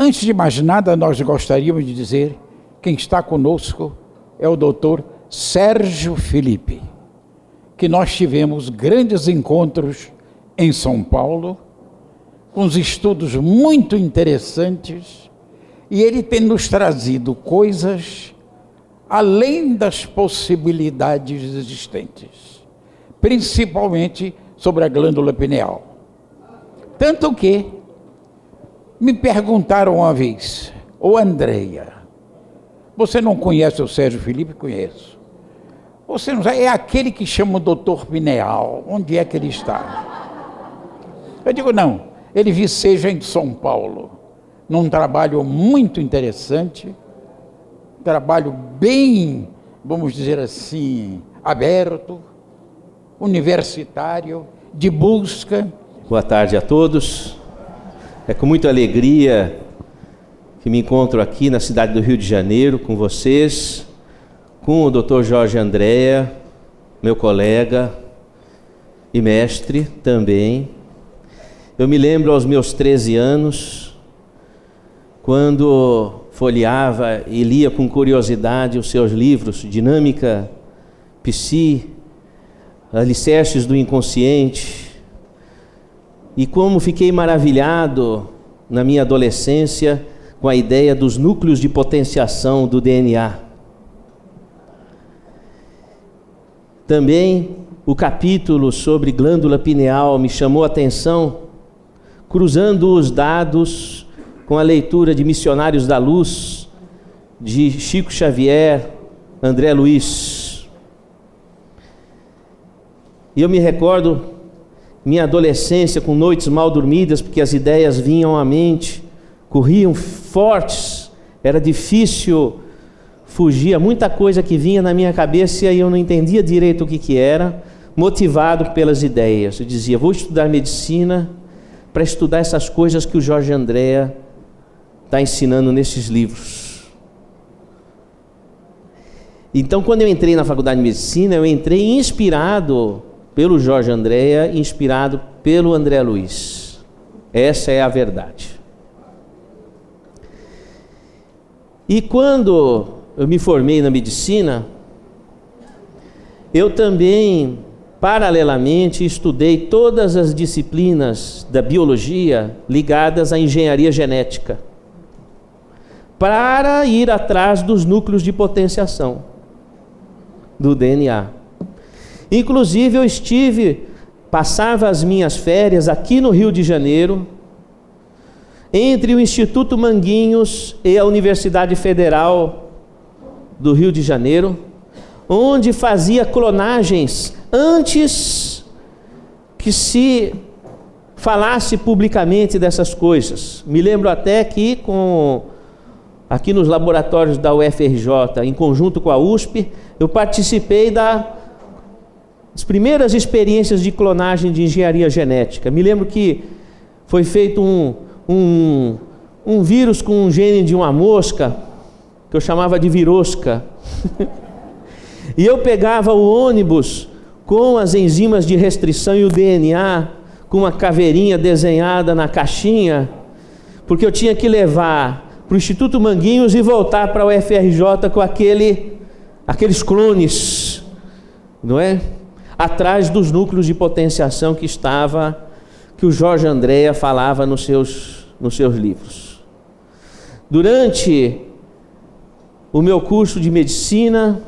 Antes de mais nada, nós gostaríamos de dizer, quem está conosco é o doutor Sérgio Felipe, que nós tivemos grandes encontros em São Paulo, com uns estudos muito interessantes, e ele tem nos trazido coisas além das possibilidades existentes, principalmente sobre a glândula pineal. Tanto que me perguntaram uma vez: ô Andréia, você não conhece o Sérgio Felipe? Conheço. Você não sabe, é aquele que chama o doutor Pineal, onde é que ele está? Eu digo, não, ele viceja em São Paulo, num trabalho muito interessante, trabalho bem, vamos dizer assim, aberto, universitário, de busca. Boa tarde a todos. É com muita alegria que me encontro aqui na cidade do Rio de Janeiro com vocês, com o Dr. Jorge Andréa, meu colega e mestre também. Eu me lembro aos meus 13 anos, quando folheava e lia com curiosidade os seus livros, Dinâmica, Psi, Alicerces do Inconsciente, e como fiquei maravilhado na minha adolescência com a ideia dos núcleos de potenciação do DNA. Também o capítulo sobre glândula pineal me chamou a atenção, cruzando os dados com a leitura de Missionários da Luz, de Chico Xavier, André Luiz. E eu me recordo minha adolescência com noites mal dormidas, porque as ideias vinham à mente, corriam fortes, era difícil fugir, muita coisa que vinha na minha cabeça e eu não entendia direito o que era, motivado pelas ideias. Eu dizia, vou estudar medicina para estudar essas coisas que o Jorge Andréa está ensinando nesses livros. Então, quando eu entrei na faculdade de medicina, eu entrei inspirado pelo Jorge Andréa, inspirado pelo André Luiz. Essa é a verdade. E quando eu me formei na medicina, eu também, paralelamente, estudei todas as disciplinas da biologia ligadas à engenharia genética, para ir atrás dos núcleos de potenciação do DNA. Inclusive eu passava as minhas férias aqui no Rio de Janeiro, entre o Instituto Manguinhos e a Universidade Federal do Rio de Janeiro, onde fazia clonagens antes que se falasse publicamente dessas coisas. Me lembro até que aqui nos laboratórios da UFRJ, em conjunto com a USP, eu participei das primeiras experiências de clonagem de engenharia genética. Me lembro que foi feito um vírus com um gene de uma mosca, que eu chamava de virosca. E eu pegava o ônibus com as enzimas de restrição e o DNA, com uma caveirinha desenhada na caixinha, porque eu tinha que levar para o Instituto Manguinhos e voltar para o UFRJ com aqueles clones, não é? Atrás dos núcleos de potenciação que o Jorge Andréa falava nos seus livros. Durante o meu curso de medicina,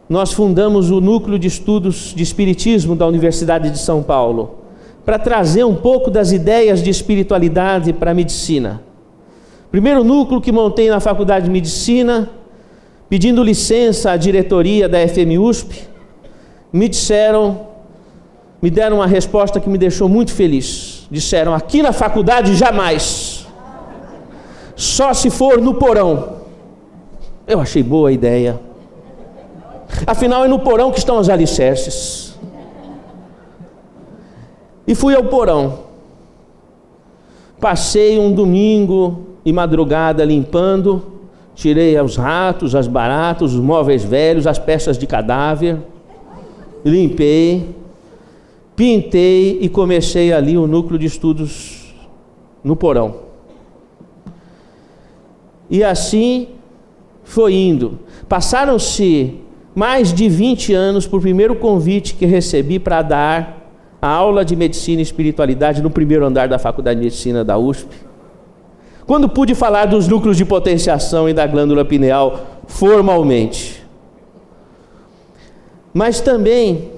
nós fundamos o Núcleo de Estudos de Espiritismo da Universidade de São Paulo, para trazer um pouco das ideias de espiritualidade para a medicina. Primeiro núcleo que montei na Faculdade de Medicina, pedindo licença à diretoria da FMUSP, me deram uma resposta que me deixou muito feliz. Disseram, aqui na faculdade jamais, só se for no porão. Eu achei boa a ideia. Afinal é no porão que estão os alicerces. E fui ao porão. Passei um domingo e madrugada limpando, tirei os ratos, as baratas, os móveis velhos, as peças de cadáver, limpei, pintei e comecei ali o núcleo de estudos no porão. E assim foi indo. Passaram-se mais de 20 anos por primeiro convite que recebi para dar a aula de Medicina e Espiritualidade no primeiro andar da Faculdade de Medicina da USP. Quando pude falar dos núcleos de potenciação e da glândula pineal formalmente. Mas também,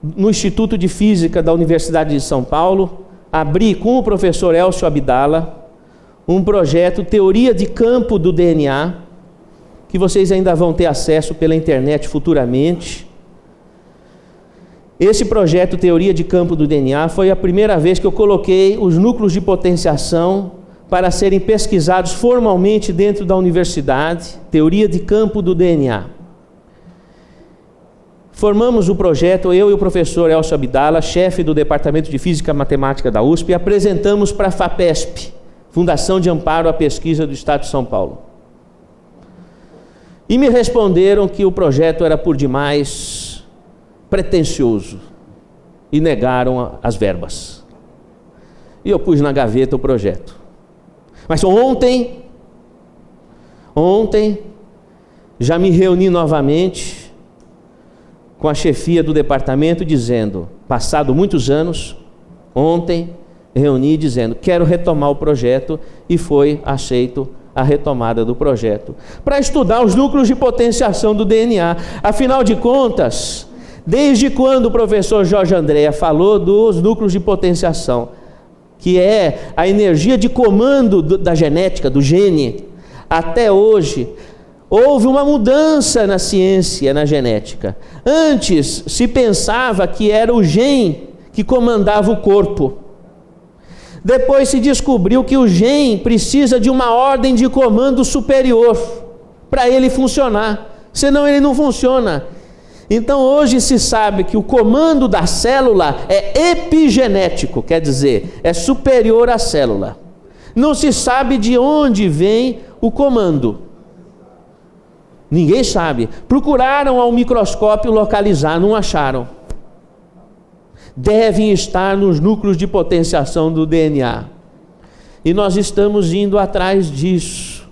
no Instituto de Física da Universidade de São Paulo, abri com o professor Elcio Abdala um projeto Teoria de Campo do DNA, que vocês ainda vão ter acesso pela internet futuramente. Esse projeto Teoria de Campo do DNA foi a primeira vez que eu coloquei os núcleos de potenciação para serem pesquisados formalmente dentro da universidade, Teoria de Campo do DNA. Formamos o projeto, eu e o professor Elcio Abdala, chefe do Departamento de Física e Matemática da USP, e apresentamos para a FAPESP, Fundação de Amparo à Pesquisa do Estado de São Paulo. E me responderam que o projeto era por demais pretensioso e negaram as verbas. E eu pus na gaveta o projeto. Mas ontem já me reuni novamente com a chefia do departamento dizendo, passado muitos anos, ontem reuni dizendo, quero retomar o projeto, e foi aceito a retomada do projeto, para estudar os núcleos de potenciação do DNA. Afinal de contas, desde quando o professor Jorge Andréa falou dos núcleos de potenciação, que é a energia de comando da genética, do gene, até hoje, houve uma mudança na ciência, na genética. Antes se pensava que era o gene que comandava o corpo. Depois se descobriu que o gene precisa de uma ordem de comando superior para ele funcionar, senão ele não funciona. Então hoje se sabe que o comando da célula é epigenético, quer dizer, é superior à célula. Não se sabe de onde vem o comando. Ninguém sabe. Procuraram ao microscópio localizar, não acharam. Devem estar nos núcleos de potenciação do DNA. E nós estamos indo atrás disso.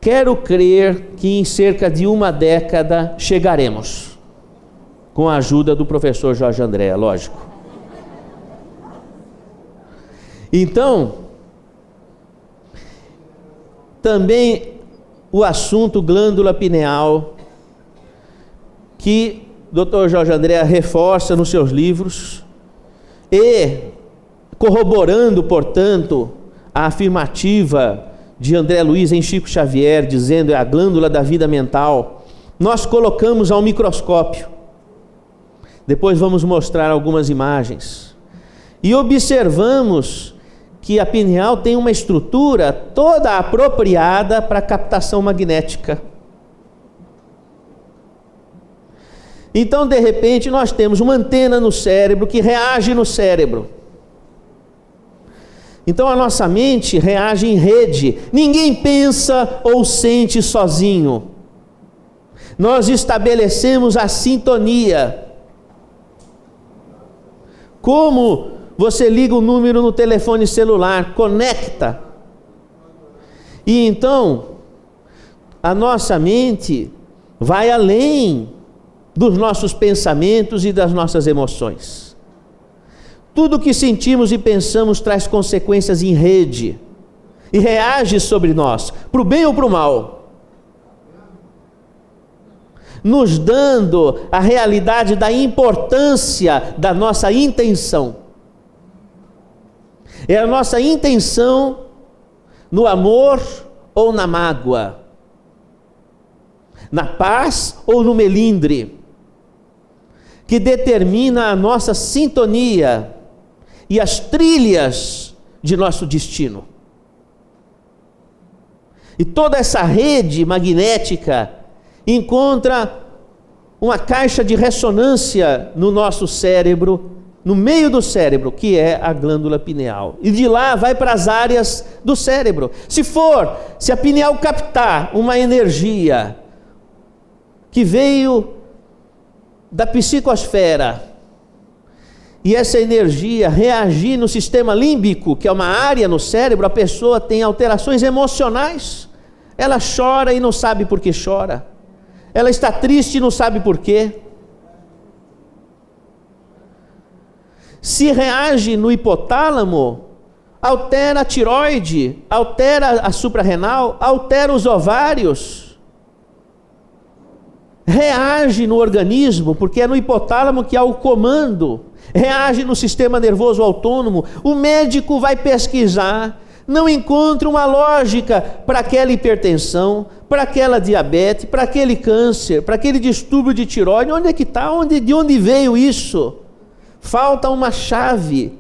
Quero crer que em cerca de uma década chegaremos, com a ajuda do professor Jorge Andréa, lógico. Então, também o assunto glândula pineal, que o Dr. Jorge Andréa reforça nos seus livros, e corroborando, portanto, a afirmativa de André Luiz em Chico Xavier, dizendo é a glândula da vida mental, nós colocamos ao microscópio. Depois vamos mostrar algumas imagens. E observamos que a pineal tem uma estrutura toda apropriada para captação magnética. Então, de repente, nós temos uma antena no cérebro que reage no cérebro. Então a nossa mente reage em rede. Ninguém pensa ou sente sozinho. Nós estabelecemos a sintonia. Como você liga o número no telefone celular, conecta. E então, a nossa mente vai além dos nossos pensamentos e das nossas emoções. Tudo que sentimos e pensamos traz consequências em rede e reage sobre nós, para o bem ou para o mal, nos dando a realidade da importância da nossa intenção. É a nossa intenção no amor ou na mágoa, na paz ou no melindre, que determina a nossa sintonia e as trilhas de nosso destino. E toda essa rede magnética encontra uma caixa de ressonância no nosso cérebro, no meio do cérebro, que é a glândula pineal. E de lá vai para as áreas do cérebro. Se a pineal captar uma energia que veio da psicosfera e essa energia reagir no sistema límbico, que é uma área no cérebro, a pessoa tem alterações emocionais. Ela chora e não sabe por que chora. Ela está triste e não sabe por quê. Se reage no hipotálamo, altera a tireoide, altera a suprarrenal, altera os ovários. Reage no organismo, porque é no hipotálamo que há o comando. Reage no sistema nervoso autônomo. O médico vai pesquisar, não encontra uma lógica para aquela hipertensão, para aquela diabetes, para aquele câncer, para aquele distúrbio de tireoide. Onde é que está? De onde veio isso? Falta uma chave.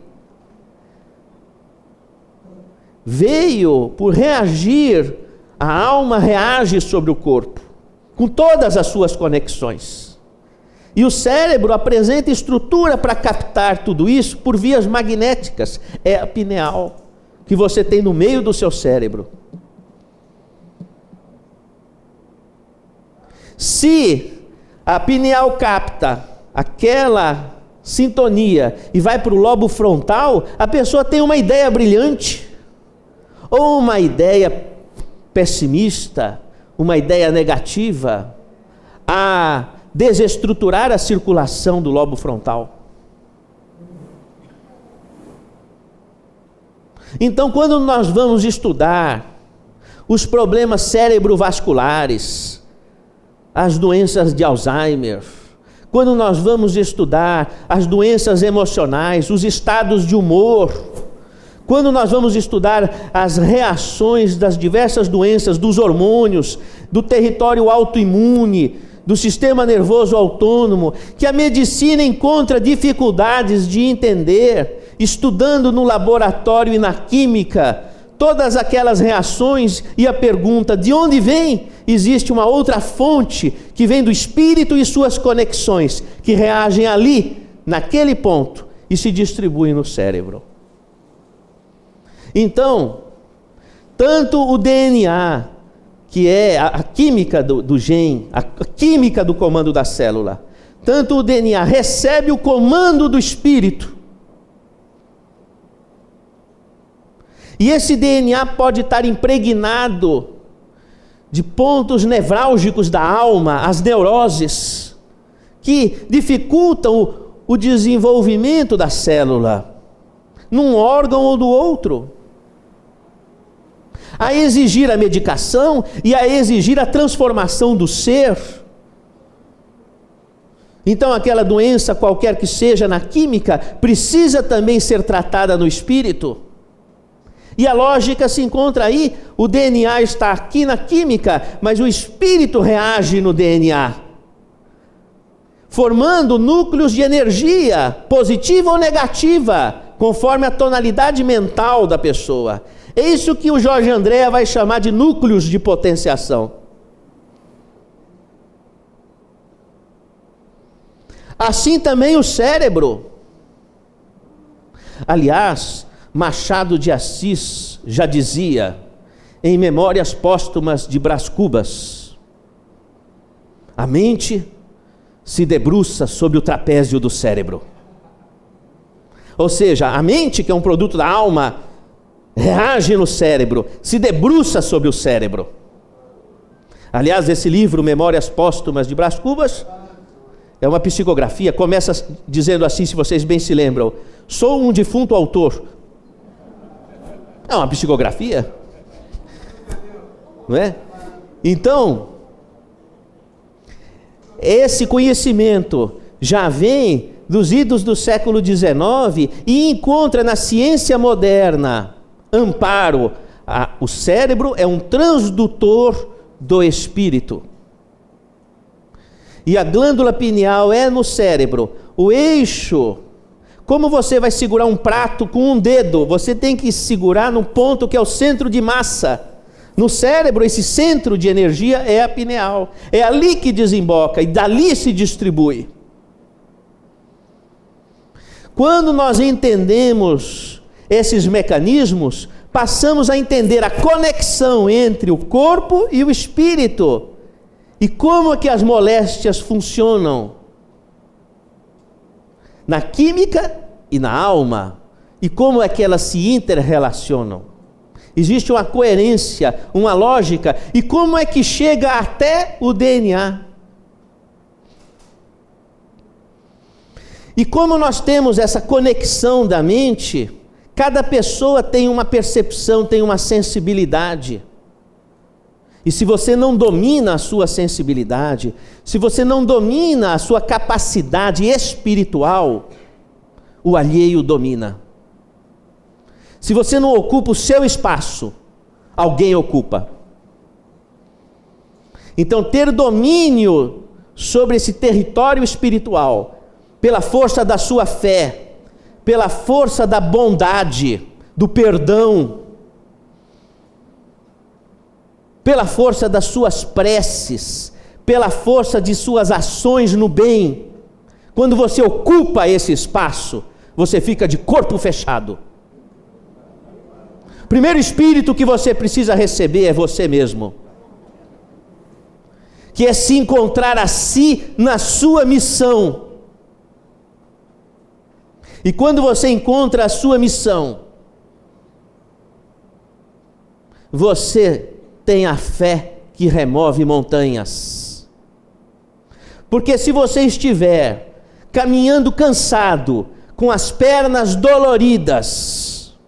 Veio por reagir, a alma reage sobre o corpo, com todas as suas conexões. E o cérebro apresenta estrutura para captar tudo isso por vias magnéticas. É a pineal que você tem no meio do seu cérebro. Se a pineal capta aquela sintonia e vai para o lobo frontal, a pessoa tem uma ideia brilhante, ou uma ideia pessimista, uma ideia negativa, a desestruturar a circulação do lobo frontal. Então, quando nós vamos estudar os problemas cerebrovasculares, as doenças de Alzheimer, quando nós vamos estudar as doenças emocionais, os estados de humor, quando nós vamos estudar as reações das diversas doenças, dos hormônios, do território autoimune, do sistema nervoso autônomo, que a medicina encontra dificuldades de entender, estudando no laboratório e na química, todas aquelas reações, e a pergunta, de onde vem? Existe uma outra fonte, que vem do espírito e suas conexões, que reagem ali, naquele ponto, e se distribuem no cérebro. Então, tanto o DNA, que é a química do gene, a química do comando da célula, tanto o DNA recebe o comando do espírito. E esse DNA pode estar impregnado de pontos nevrálgicos da alma, as neuroses, que dificultam o desenvolvimento da célula, num órgão ou do outro. A exigir a medicação e a exigir a transformação do ser. Então, aquela doença, qualquer que seja na química, precisa também ser tratada no espírito. E a lógica se encontra aí, o DNA está aqui na química, mas o espírito reage no DNA, formando núcleos de energia, positiva ou negativa, conforme a tonalidade mental da pessoa. É isso que o Jorge Andréa vai chamar de núcleos de potenciação. Assim também o cérebro. Aliás, Machado de Assis já dizia, em Memórias Póstumas de Brás Cubas, a mente se debruça sobre o trapézio do cérebro. Ou seja, a mente, que é um produto da alma, reage no cérebro, se debruça sobre o cérebro. Aliás, esse livro, Memórias Póstumas de Brás Cubas, é uma psicografia, começa dizendo assim, se vocês bem se lembram, sou um defunto autor. É uma psicografia, não é? Então, esse conhecimento já vem dos idos do século XIX e encontra na ciência moderna amparo. O cérebro é um transdutor do espírito. E a glândula pineal é no cérebro. O eixo, como você vai segurar um prato com um dedo? Você tem que segurar no ponto que é o centro de massa. No cérebro, esse centro de energia é a pineal. É ali que desemboca e dali se distribui. Quando nós entendemos esses mecanismos, passamos a entender a conexão entre o corpo e o espírito. E como é que as moléstias funcionam na química e na alma, e como é que elas se interrelacionam. Existe uma coerência, uma lógica, e como é que chega até o DNA. E como nós temos essa conexão da mente, cada pessoa tem uma percepção, tem uma sensibilidade. E se você não domina a sua sensibilidade, se você não domina a sua capacidade espiritual, o alheio domina. Se você não ocupa o seu espaço, alguém ocupa. Então, ter domínio sobre esse território espiritual, pela força da sua fé, pela força da bondade, do perdão, pela força das suas preces, pela força de suas ações no bem. Quando você ocupa esse espaço, você fica de corpo fechado. O primeiro espírito que você precisa receber é você mesmo, que é se encontrar a si na sua missão. E quando você encontra a sua missão, você tem a fé que remove montanhas. Porque se você estiver caminhando cansado, com as pernas doloridas,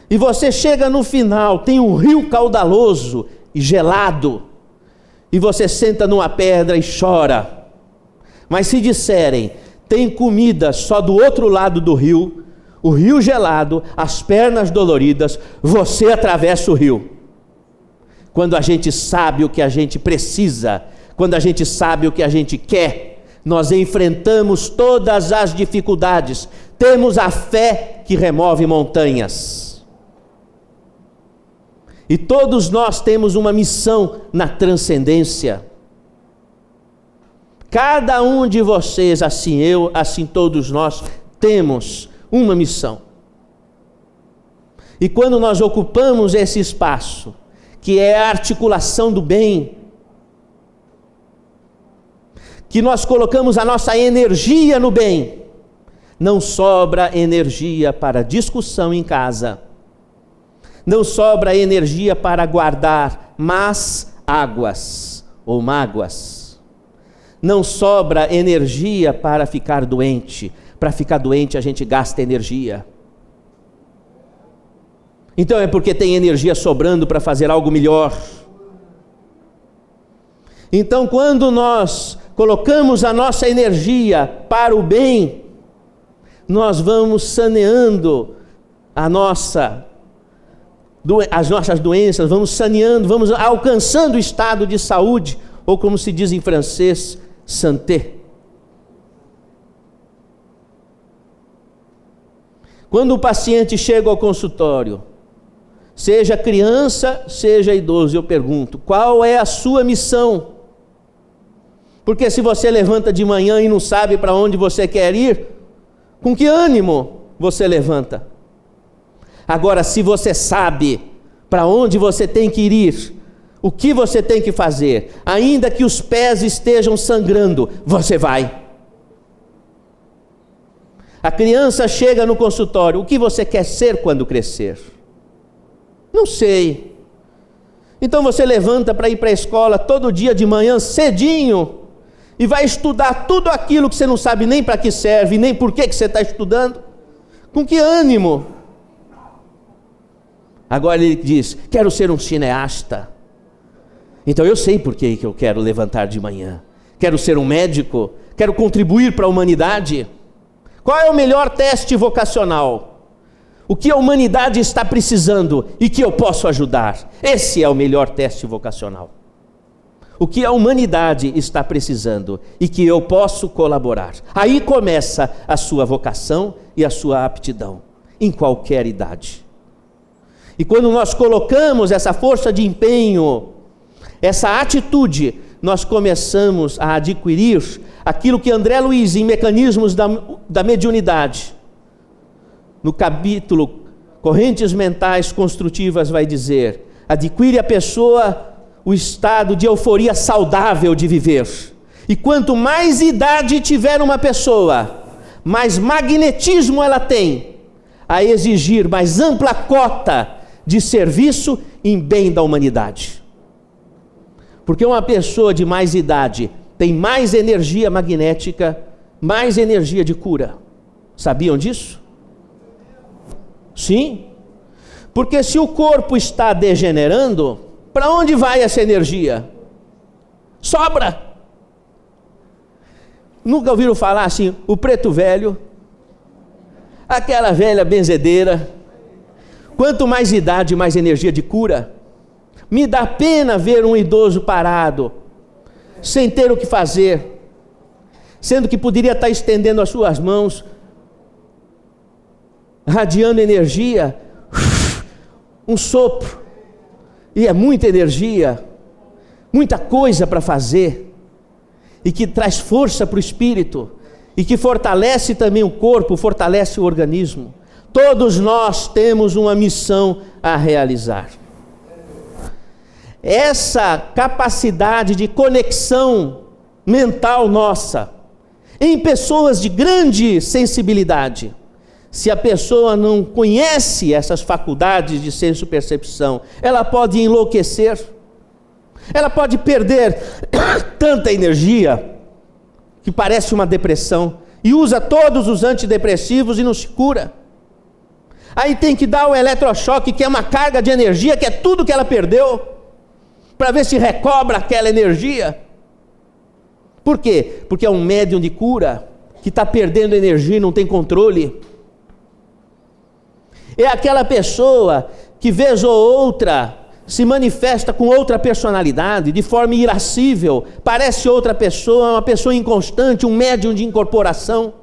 e você chega no final, tem um rio caudaloso e gelado, e você senta numa pedra e chora. Mas se disserem, tem comida só do outro lado do rio, o rio gelado, as pernas doloridas, você atravessa o rio. Quando a gente sabe o que a gente precisa, quando a gente sabe o que a gente quer, nós enfrentamos todas as dificuldades, temos a fé que remove montanhas. E todos nós temos uma missão na transcendência. Cada um de vocês, assim eu, assim todos nós, temos uma missão. E quando nós ocupamos esse espaço, que é a articulação do bem, que nós colocamos a nossa energia no bem, não sobra energia para discussão em casa, não sobra energia para guardar más águas ou mágoas, não sobra energia para ficar doente. Para ficar doente a gente gasta energia. Então é porque tem energia sobrando para fazer algo melhor. Então quando nós colocamos a nossa energia para o bem, nós vamos saneando as nossas doenças, vamos saneando, vamos alcançando o estado de saúde, ou como se diz em francês, santé. Quando o paciente chega ao consultório, seja criança, seja idoso, eu pergunto, qual é a sua missão? Porque se você levanta de manhã e não sabe para onde você quer ir, com que ânimo você levanta? Agora, se você sabe para onde você tem que ir, o que você tem que fazer, ainda que os pés estejam sangrando, você vai. A criança chega no consultório, o que você quer ser quando crescer? Não sei. Então você levanta para ir para a escola todo dia de manhã cedinho e vai estudar tudo aquilo que você não sabe nem para que serve, nem por que você está estudando. Com que ânimo? Agora ele diz, quero ser um cineasta. Então eu sei por que eu quero levantar de manhã. Quero ser um médico, quero contribuir para a humanidade. Qual é o melhor teste vocacional? O que a humanidade está precisando e que eu posso ajudar? Esse é o melhor teste vocacional. O que a humanidade está precisando e que eu posso colaborar. Aí começa a sua vocação e a sua aptidão, em qualquer idade. E quando nós colocamos essa força de empenho, essa atitude, nós começamos a adquirir aquilo que André Luiz, em Mecanismos da Mediunidade, no capítulo Correntes Mentais Construtivas, vai dizer: adquire a pessoa o estado de euforia saudável de viver. E quanto mais idade tiver uma pessoa, mais magnetismo ela tem a exigir mais ampla cota de serviço em bem da humanidade. Porque uma pessoa de mais idade tem mais energia magnética, mais energia de cura. Sabiam disso? Sim. Porque se o corpo está degenerando, para onde vai essa energia? Sobra. Nunca ouviram falar assim, o preto velho, aquela velha benzedeira, quanto mais idade, mais energia de cura. Me dá pena ver um idoso parado, sem ter o que fazer, sendo que poderia estar estendendo as suas mãos, radiando energia, um sopro, e é muita energia, muita coisa para fazer, e que traz força para o espírito, e que fortalece também o corpo, fortalece o organismo. Todos nós temos uma missão a realizar. Essa capacidade de conexão mental nossa, em pessoas de grande sensibilidade, se a pessoa não conhece essas faculdades de senso-percepção, ela pode enlouquecer, ela pode perder tanta energia, que parece uma depressão, e usa todos os antidepressivos e não se cura. Aí tem que dar o eletrochoque, que é uma carga de energia, que é tudo que ela perdeu, para ver se recobra aquela energia. Por quê? Porque é um médium de cura, que está perdendo energia e não tem controle. É aquela pessoa que vez ou outra se manifesta com outra personalidade, de forma irascível, parece outra pessoa, uma pessoa inconstante, um médium de incorporação.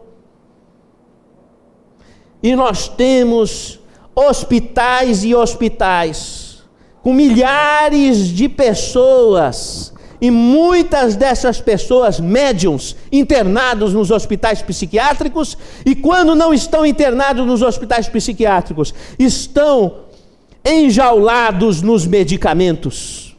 E nós temos hospitais e hospitais, com milhares de pessoas, e muitas dessas pessoas, médiuns, internados nos hospitais psiquiátricos, e quando não estão internados nos hospitais psiquiátricos, estão enjaulados nos medicamentos.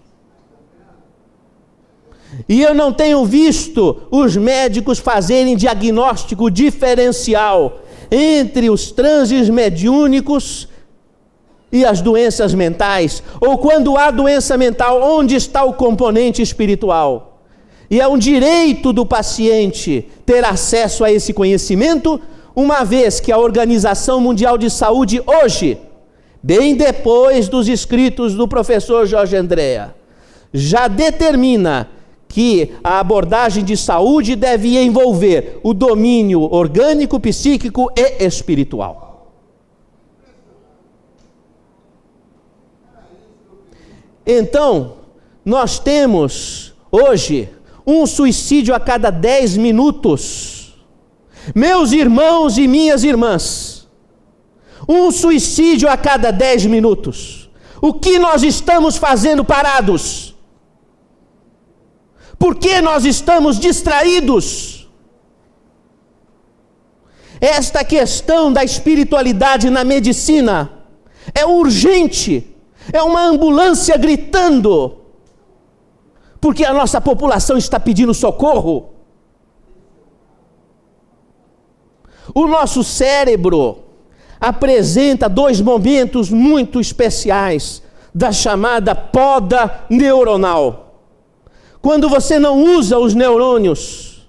E eu não tenho visto os médicos fazerem diagnóstico diferencial entre os transes mediúnicos e as doenças mentais, ou quando há doença mental, onde está o componente espiritual? E é um direito do paciente ter acesso a esse conhecimento, uma vez que a Organização Mundial de Saúde hoje, bem depois dos escritos do professor Jorge Andrea, já determina que a abordagem de saúde deve envolver o domínio orgânico, psíquico e espiritual. Então, nós temos hoje um suicídio a cada 10 minutos. Meus irmãos e minhas irmãs, um suicídio a cada 10 minutos. O que nós estamos fazendo parados? Por que nós estamos distraídos? Esta questão da espiritualidade na medicina é urgente. É uma ambulância gritando, porque a nossa população está pedindo socorro. O nosso cérebro apresenta 2 momentos muito especiais da chamada poda neuronal. Quando você não usa os neurônios,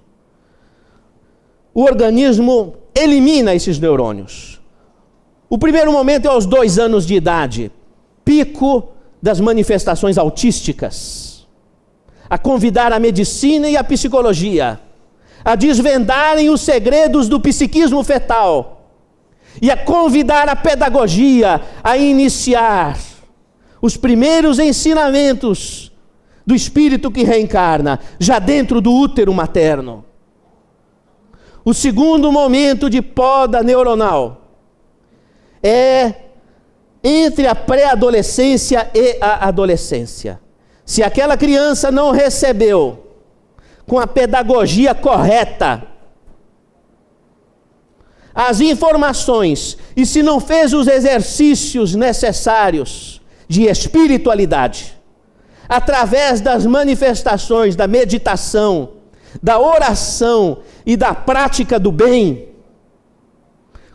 o organismo elimina esses neurônios. O primeiro momento é aos 2 anos de idade, pico das manifestações autísticas, a convidar a medicina e a psicologia a desvendarem os segredos do psiquismo fetal e a convidar a pedagogia a iniciar os primeiros ensinamentos do espírito que reencarna já dentro do útero materno. O segundo momento de poda neuronal é entre a pré-adolescência e a adolescência. Se aquela criança não recebeu com a pedagogia correta as informações, e se não fez os exercícios necessários de espiritualidade, através das manifestações da meditação, da oração e da prática do bem,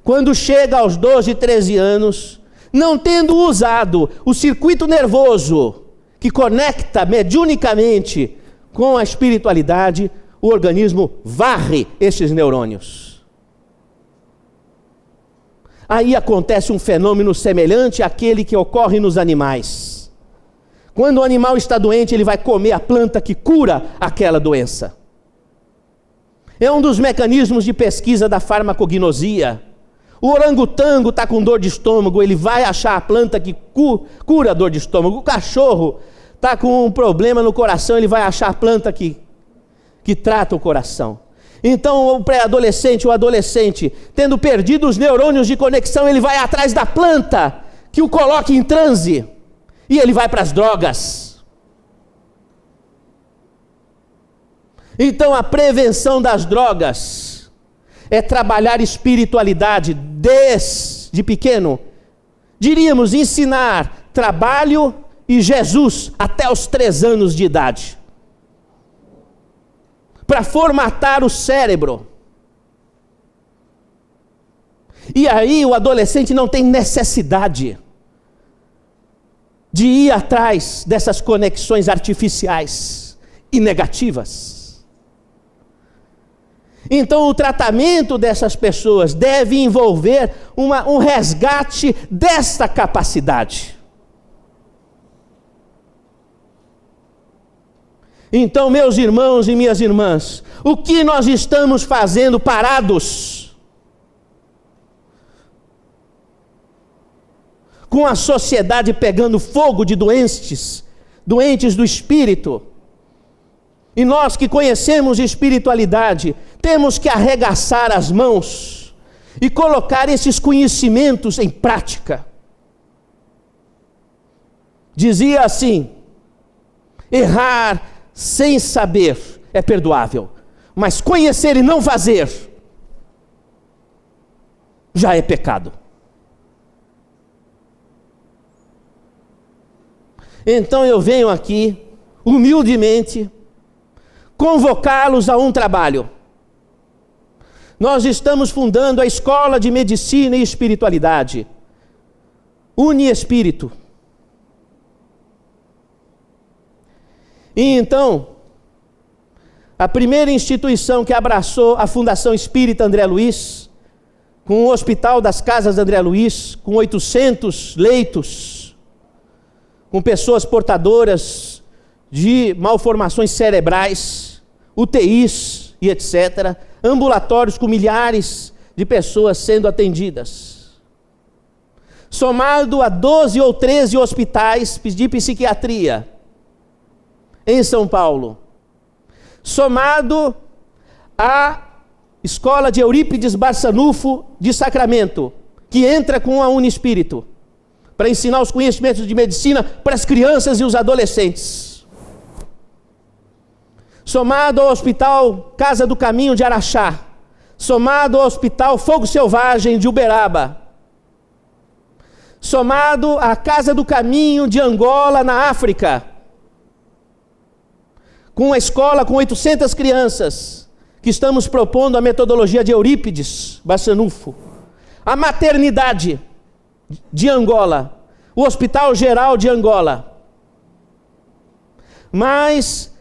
quando chega aos 12, 13 anos, não tendo usado o circuito nervoso que conecta mediunicamente com a espiritualidade, o organismo varre esses neurônios. Aí acontece um fenômeno semelhante àquele que ocorre nos animais. Quando o animal está doente, ele vai comer a planta que cura aquela doença. É um dos mecanismos de pesquisa da farmacognosia. O orangotango está com dor de estômago, ele vai achar a planta que cura a dor de estômago. O cachorro está com um problema no coração, ele vai achar a planta que trata o coração. Então o pré-adolescente, o adolescente, tendo perdido os neurônios de conexão, ele vai atrás da planta que o coloque em transe. E ele vai para as drogas. Então a prevenção das drogas é trabalhar espiritualidade desde pequeno. Diríamos ensinar trabalho e Jesus até os 3 anos de idade. Para formatar o cérebro. E aí o adolescente não tem necessidade de ir atrás dessas conexões artificiais e negativas. Então o tratamento dessas pessoas deve envolver um resgate desta capacidade. Então, meus irmãos e minhas irmãs, o que nós estamos fazendo parados? Com a sociedade pegando fogo de doentes do espírito. E nós que conhecemos espiritualidade, temos que arregaçar as mãos e colocar esses conhecimentos em prática. Dizia assim: errar sem saber é perdoável, mas conhecer e não fazer já é pecado. Então eu venho aqui, humildemente, convocá-los a um trabalho. Nós estamos fundando a Escola de Medicina e Espiritualidade, Uniespírito. E então, a primeira instituição que abraçou a Fundação Espírita André Luiz, com o Hospital das Casas André Luiz, com 800 leitos, com pessoas portadoras de malformações cerebrais, UTIs e etc., ambulatórios com milhares de pessoas sendo atendidas. Somado a 12 ou 13 hospitais de psiquiatria em São Paulo. Somado à Escola de Eurípides Barçanufo de Sacramento, que entra com a Uniespírito, para ensinar os conhecimentos de medicina para as crianças e os adolescentes. Somado ao Hospital Casa do Caminho de Araxá, somado ao Hospital Fogo Selvagem de Uberaba, somado à Casa do Caminho de Angola, na África, com uma escola com 800 crianças, que estamos propondo a metodologia de Eurípides Barçanufo, a maternidade de Angola, o Hospital Geral de Angola, mas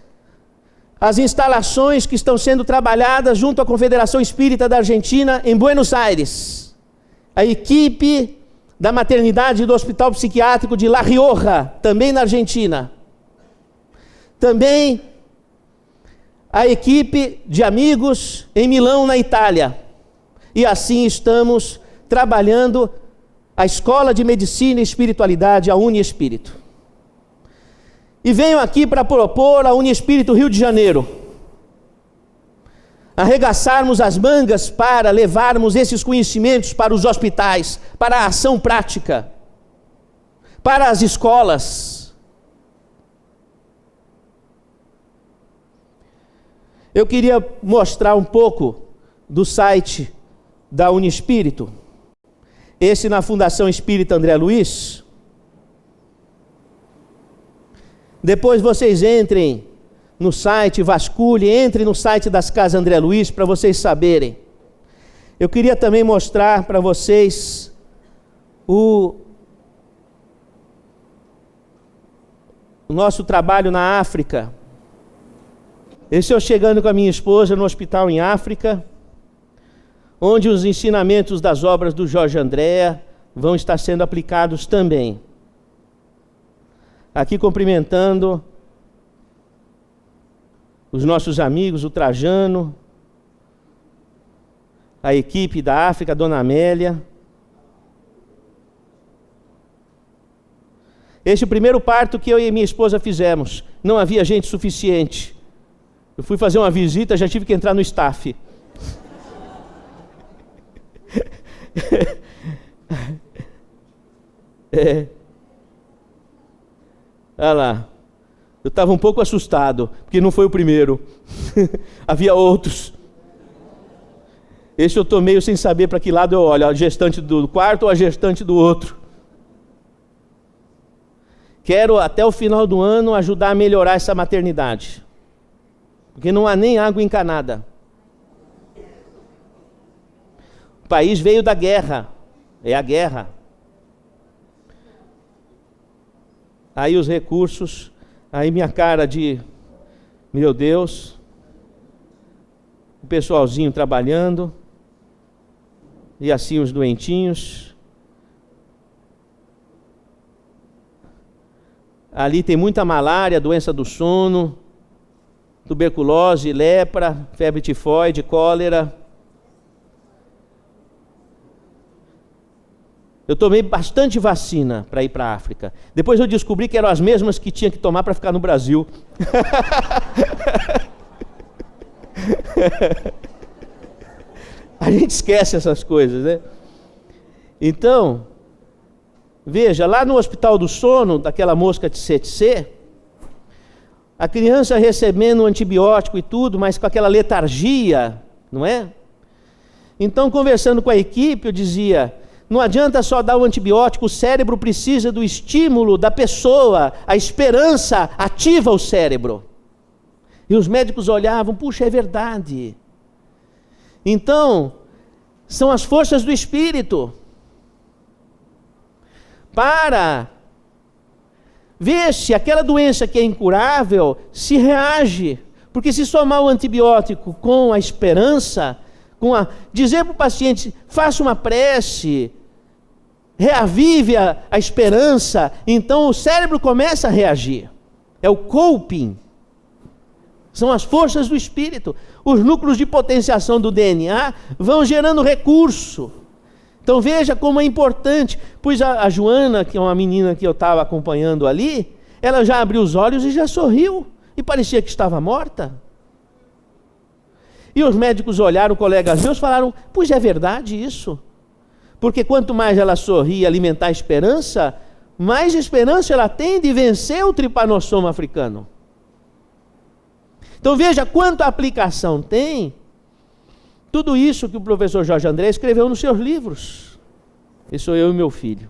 as instalações que estão sendo trabalhadas junto à Confederação Espírita da Argentina em Buenos Aires, a equipe da maternidade do Hospital Psiquiátrico de La Rioja, também na Argentina, também a equipe de amigos em Milão, na Itália, e assim estamos trabalhando a Escola de Medicina e Espiritualidade, a Uniespírito. E venho aqui para propor a Uniespírito Rio de Janeiro, arregaçarmos as mangas para levarmos esses conhecimentos para os hospitais, para a ação prática, para as escolas. Eu queria mostrar um pouco do site da Uniespírito, esse na Fundação Espírita André Luiz. Depois vocês entrem no site, vasculhem, entrem no site das Casas André Luiz para vocês saberem. Eu queria também mostrar para vocês o nosso trabalho na África. Esse eu chegando com a minha esposa no hospital em África, onde os ensinamentos das obras do Jorge Andréa vão estar sendo aplicados também. Aqui cumprimentando os nossos amigos, o Trajano, a equipe da África, a Dona Amélia. Este é o primeiro parto que eu e minha esposa fizemos. Não havia gente suficiente. Eu fui fazer uma visita, já tive que entrar no staff. Olha lá. Eu estava um pouco assustado, porque não foi o primeiro. Havia outros. Esse eu estou meio sem saber para que lado eu olho, a gestante do quarto ou a gestante do outro. Quero até o final do ano ajudar a melhorar essa maternidade. Porque não há nem água encanada. O país veio da guerra. É a guerra. Aí os recursos, aí minha cara de, meu Deus, o pessoalzinho trabalhando, e assim os doentinhos. Ali tem muita malária, doença do sono, tuberculose, lepra, febre tifoide, cólera. Eu tomei bastante vacina para ir para a África. Depois eu descobri que eram as mesmas que tinha que tomar para ficar no Brasil. A gente esquece essas coisas, né? Então, veja, lá no Hospital do Sono, daquela mosca de CTC, a criança recebendo um antibiótico e tudo, mas com aquela letargia, não é? Então, conversando com a equipe, eu dizia, não adianta só dar o antibiótico, o cérebro precisa do estímulo da pessoa, a esperança ativa o cérebro. E os médicos olhavam, puxa, é verdade. Então, são as forças do Espírito para ver se aquela doença que é incurável se reage. Porque se somar o antibiótico com a esperança, dizer para o paciente, faça uma prece, reavive a esperança, então o cérebro começa a reagir. É o coping. São as forças do Espírito. Os núcleos de potenciação do DNA vão gerando recurso. Então veja como é importante. Pois a Joana, que é uma menina que eu estava acompanhando ali, ela já abriu os olhos e já sorriu. E parecia que estava morta. E os médicos olharam, colegas meus, falaram, pois é verdade isso. Porque quanto mais ela sorri e alimentar a esperança, mais esperança ela tem de vencer o tripanossoma africano. Então veja quanta aplicação tem tudo isso que o professor Jorge André escreveu nos seus livros. Esse sou eu e meu filho.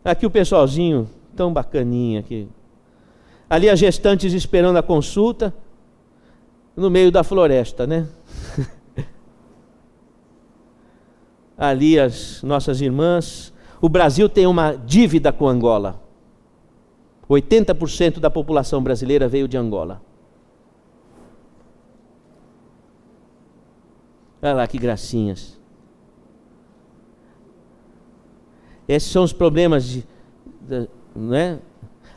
Aqui o pessoalzinho, tão bacaninha aqui. Ali as gestantes esperando a consulta, no meio da floresta, né? Ali as nossas irmãs. O Brasil tem uma dívida com Angola. 80% da população brasileira veio de Angola. Olha lá que gracinhas. Esses são os problemas né?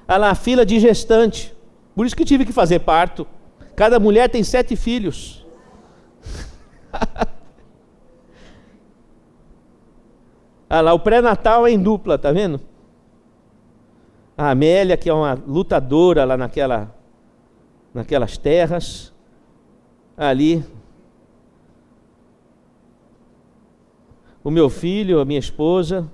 Olha lá, a fila de gestante. Por isso que tive que fazer parto. Cada mulher tem 7 filhos. Olha lá, o pré-natal é em dupla, tá vendo? A Amélia, que é uma lutadora lá naquelas terras. Ali. O meu filho, a minha esposa.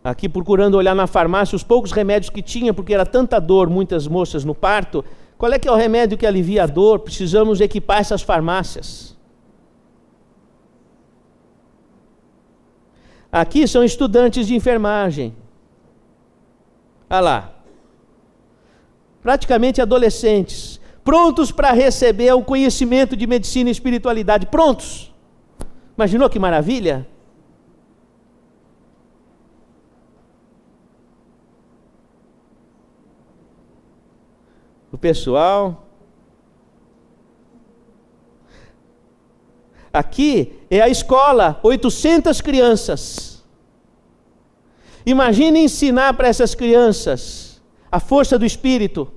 Aqui procurando olhar na farmácia os poucos remédios que tinha, porque era tanta dor, muitas moças no parto. Qual é que é o remédio que alivia a dor? Precisamos equipar essas farmácias. Aqui são estudantes de enfermagem. Olha lá. praticamente adolescentes, prontos para receber o conhecimento de medicina e espiritualidade, prontos. Imaginou que maravilha? O pessoal. Aqui é a escola, 800 crianças. Imagine ensinar para essas crianças a força do Espírito.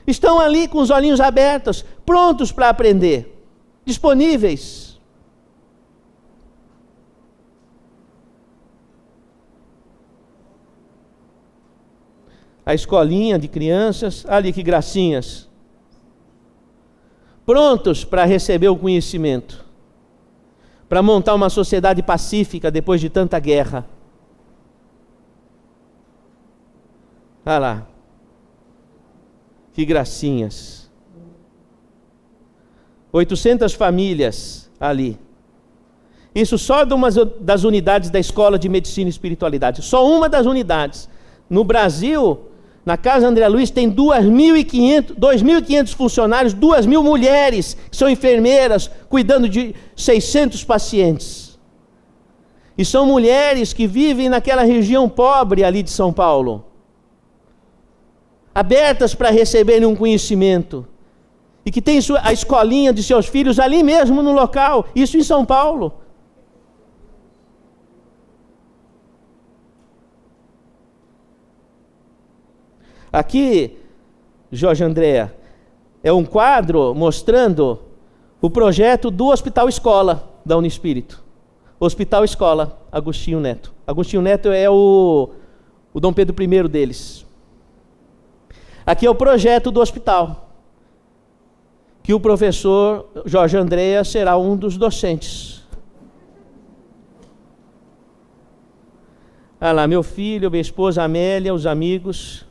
Estão ali com os olhinhos abertos, prontos para aprender, disponíveis. A escolinha de crianças, ali que gracinhas. Prontos para receber o conhecimento, para montar uma sociedade pacífica depois de tanta guerra. Olha lá, que gracinhas. 800 famílias ali. Isso só de uma das unidades da Escola de Medicina e Espiritualidade. Só uma das unidades. No Brasil, na Casa André Luiz tem 2.500 funcionários, 2.000 mulheres que são enfermeiras, cuidando de 600 pacientes. E são mulheres que vivem naquela região pobre ali de São Paulo, abertas para receberem um conhecimento, e que tem a escolinha de seus filhos ali mesmo no local, isso em São Paulo. Aqui, Jorge Andréa, é um quadro mostrando o projeto do Hospital Escola da Unispírito. Hospital Escola, Agostinho Neto. Agostinho Neto é o Dom Pedro I deles. Aqui é o projeto do hospital, que o professor Jorge Andréa será um dos docentes. Olha lá, meu filho, minha esposa Amélia, os amigos.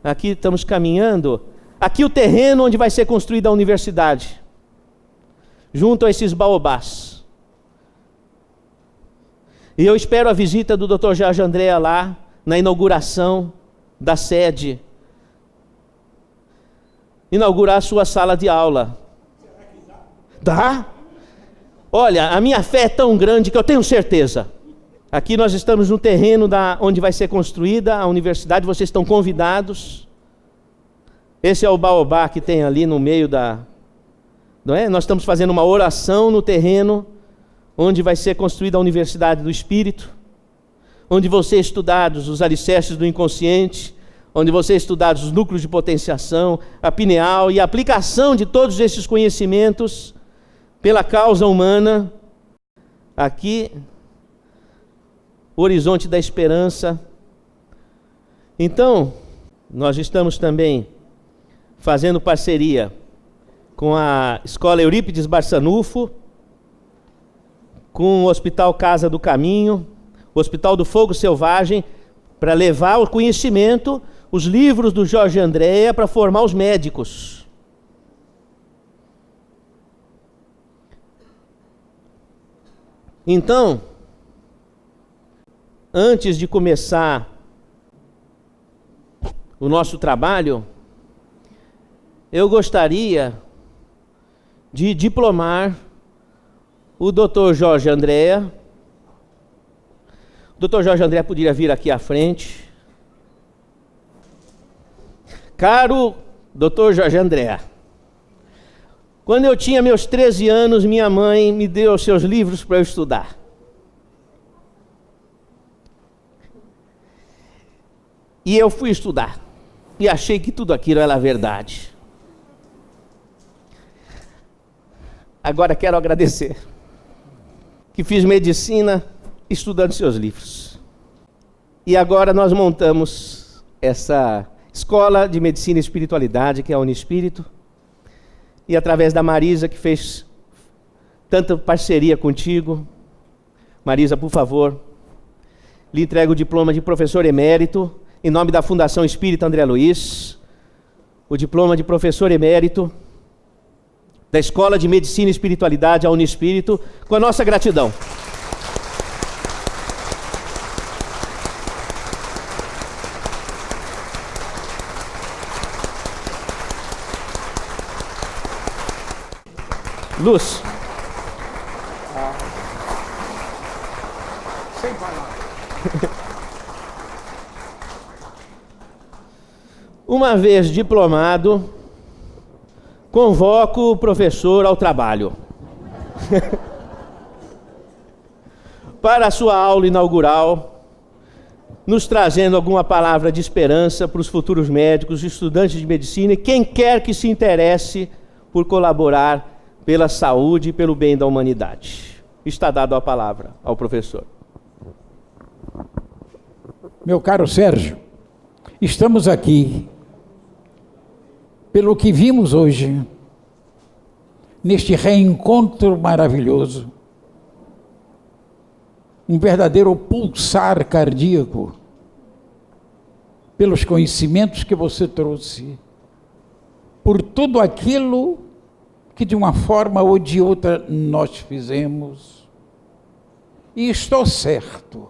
Aqui estamos caminhando. Aqui o terreno onde vai ser construída a universidade, junto a esses baobás. E eu espero a visita do Dr. Jorge Andréa lá, na inauguração da sede. Inaugurar a sua sala de aula. Dá? Olha, a minha fé é tão grande que eu tenho certeza. Aqui nós estamos no terreno onde vai ser construída a universidade, vocês estão convidados. Esse é o baobá que tem ali no meio não é? Nós estamos fazendo uma oração no terreno onde vai ser construída a Universidade do Espírito, onde vão ser estudados os alicerces do inconsciente, onde vão ser estudados os núcleos de potenciação, a pineal e a aplicação de todos esses conhecimentos pela causa humana. Aqui, o horizonte da esperança. Então, nós estamos também fazendo parceria com a Escola Eurípides Barçanufo, com o Hospital Casa do Caminho, o Hospital do Fogo Selvagem, para levar o conhecimento, os livros do Jorge Andréa, para formar os médicos. Então, antes de começar o nosso trabalho, eu gostaria de diplomar o Dr. Jorge Andréa. O Dr. Jorge Andréa poderia vir aqui à frente. Caro Dr. Jorge Andréa, quando eu tinha meus 13 anos, minha mãe me deu os seus livros para eu estudar. E eu fui estudar. E achei que tudo aquilo era verdade. Agora quero agradecer que fiz medicina estudando seus livros. E agora nós montamos essa Escola de Medicina e Espiritualidade, que é a Unispírito. E através da Marisa, que fez tanta parceria contigo. Marisa, por favor, lhe entrego o diploma de professor emérito, em nome da Fundação Espírita André Luiz, o diploma de professor emérito da Escola de Medicina e Espiritualidade, a Unispírito, com a nossa gratidão. Luz. Sem palavras. Uma vez diplomado, convoco o professor ao trabalho. Para a sua aula inaugural, nos trazendo alguma palavra de esperança para os futuros médicos, estudantes de medicina e quem quer que se interesse por colaborar pela saúde e pelo bem da humanidade. Está dado a palavra ao professor. Meu caro Sérgio, estamos aqui pelo que vimos hoje, neste reencontro maravilhoso, um verdadeiro pulsar cardíaco, pelos conhecimentos que você trouxe, por tudo aquilo que de uma forma ou de outra nós fizemos. E estou certo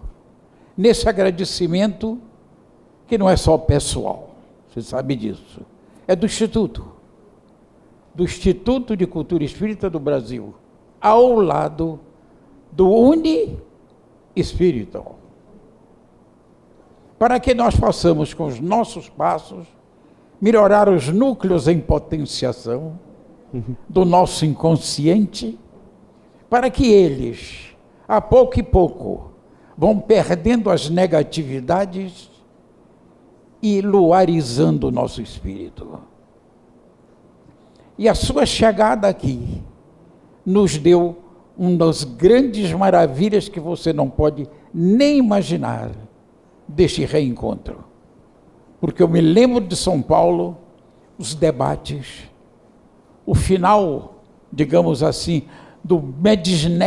nesse agradecimento que não é só pessoal, você sabe disso, é do Instituto de Cultura Espírita do Brasil, ao lado do Uni Espírito, para que nós possamos, com os nossos passos, melhorar os núcleos em potenciação do nosso inconsciente, para que eles, a pouco e pouco, vão perdendo as negatividades e luarizando o nosso espírito. E a sua chegada aqui nos deu uma das grandes maravilhas que você não pode nem imaginar deste reencontro. Porque eu me lembro de São Paulo, os debates, o final, digamos assim, do Mednesp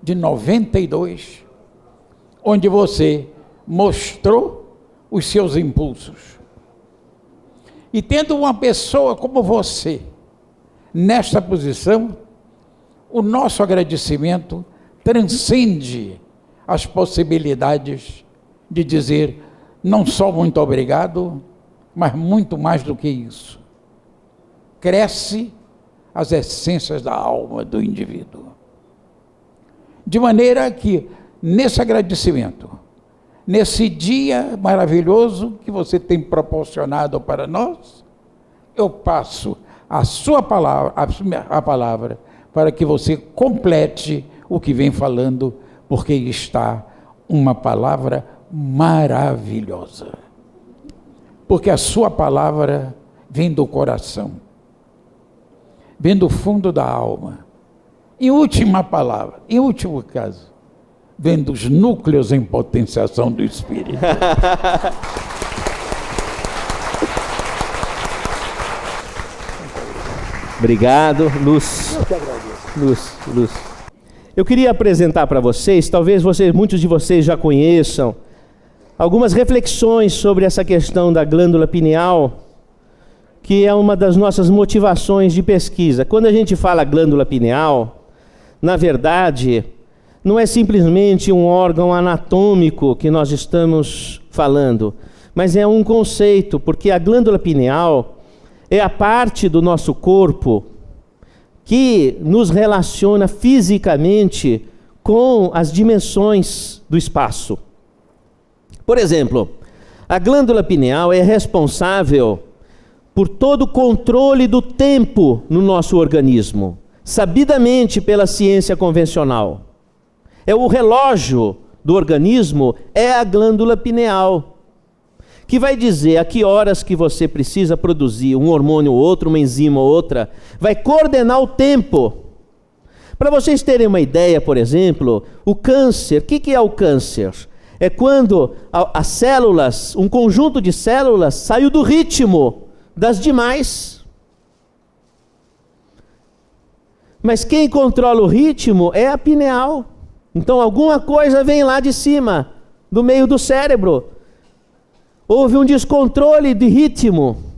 de 92, onde você mostrou os seus impulsos. E tendo uma pessoa como você nesta posição, o nosso agradecimento transcende as possibilidades de dizer não só muito obrigado, mas muito mais do que isso. Cresce as essências da alma do indivíduo. De maneira que, nesse agradecimento, nesse dia maravilhoso que você tem proporcionado para nós, eu passo a sua palavra, a palavra, para que você complete o que vem falando, porque está uma palavra maravilhosa. Porque a sua palavra vem do coração, vem do fundo da alma. E última palavra, em último caso, vem dos núcleos em potenciação do espírito. Obrigado, Luz. Eu que agradeço. Luz. Eu queria apresentar para vocês, talvez muitos de vocês já conheçam, algumas reflexões sobre essa questão da glândula pineal, que é uma das nossas motivações de pesquisa. Quando a gente fala glândula pineal, na verdade, não é simplesmente um órgão anatômico que nós estamos falando, mas é um conceito, porque a glândula pineal é a parte do nosso corpo que nos relaciona fisicamente com as dimensões do espaço. Por exemplo, a glândula pineal é responsável por todo o controle do tempo no nosso organismo, sabidamente pela ciência convencional. É o relógio do organismo, é a glândula pineal, que vai dizer a que horas que você precisa produzir um hormônio ou outro, uma enzima ou outra, vai coordenar o tempo. Para vocês terem uma ideia, por exemplo, o câncer, o que é o câncer? É quando as células, um conjunto de células, saiu do ritmo das demais. Mas quem controla o ritmo é a pineal. Então alguma coisa vem lá de cima, do meio do cérebro. Houve um descontrole de ritmo.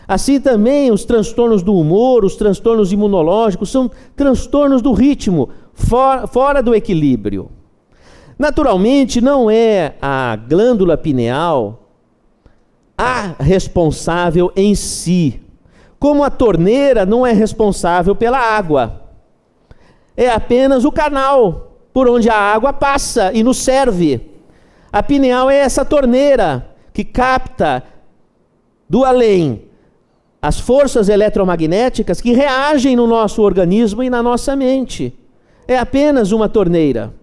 Assim também os transtornos do humor, os transtornos imunológicos, são transtornos do ritmo, fora do equilíbrio. Naturalmente não é a glândula pineal a responsável em si. Como a torneira não é responsável pela água. É apenas o canal por onde a água passa e nos serve. A pineal é essa torneira que capta do além as forças eletromagnéticas que reagem no nosso organismo e na nossa mente. É apenas uma torneira.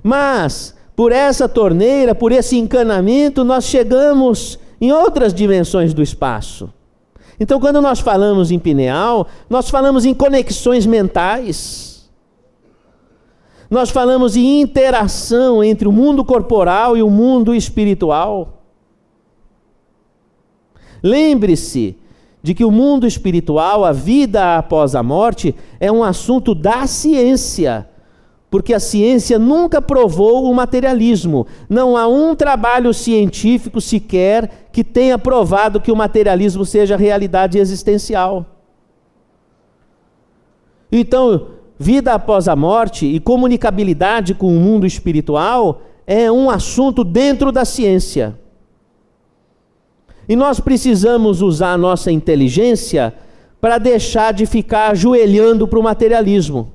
Mas, por essa torneira, por esse encanamento, nós chegamos em outras dimensões do espaço. Então, quando nós falamos em pineal, nós falamos em conexões mentais. Nós falamos em interação entre o mundo corporal e o mundo espiritual. Lembre-se de que o mundo espiritual, a vida após a morte, é um assunto da ciência, porque a ciência nunca provou o materialismo. Não há um trabalho científico sequer que tenha provado que o materialismo seja realidade existencial. Então, vida após a morte e comunicabilidade com o mundo espiritual é um assunto dentro da ciência. E nós precisamos usar a nossa inteligência para deixar de ficar ajoelhando para o materialismo.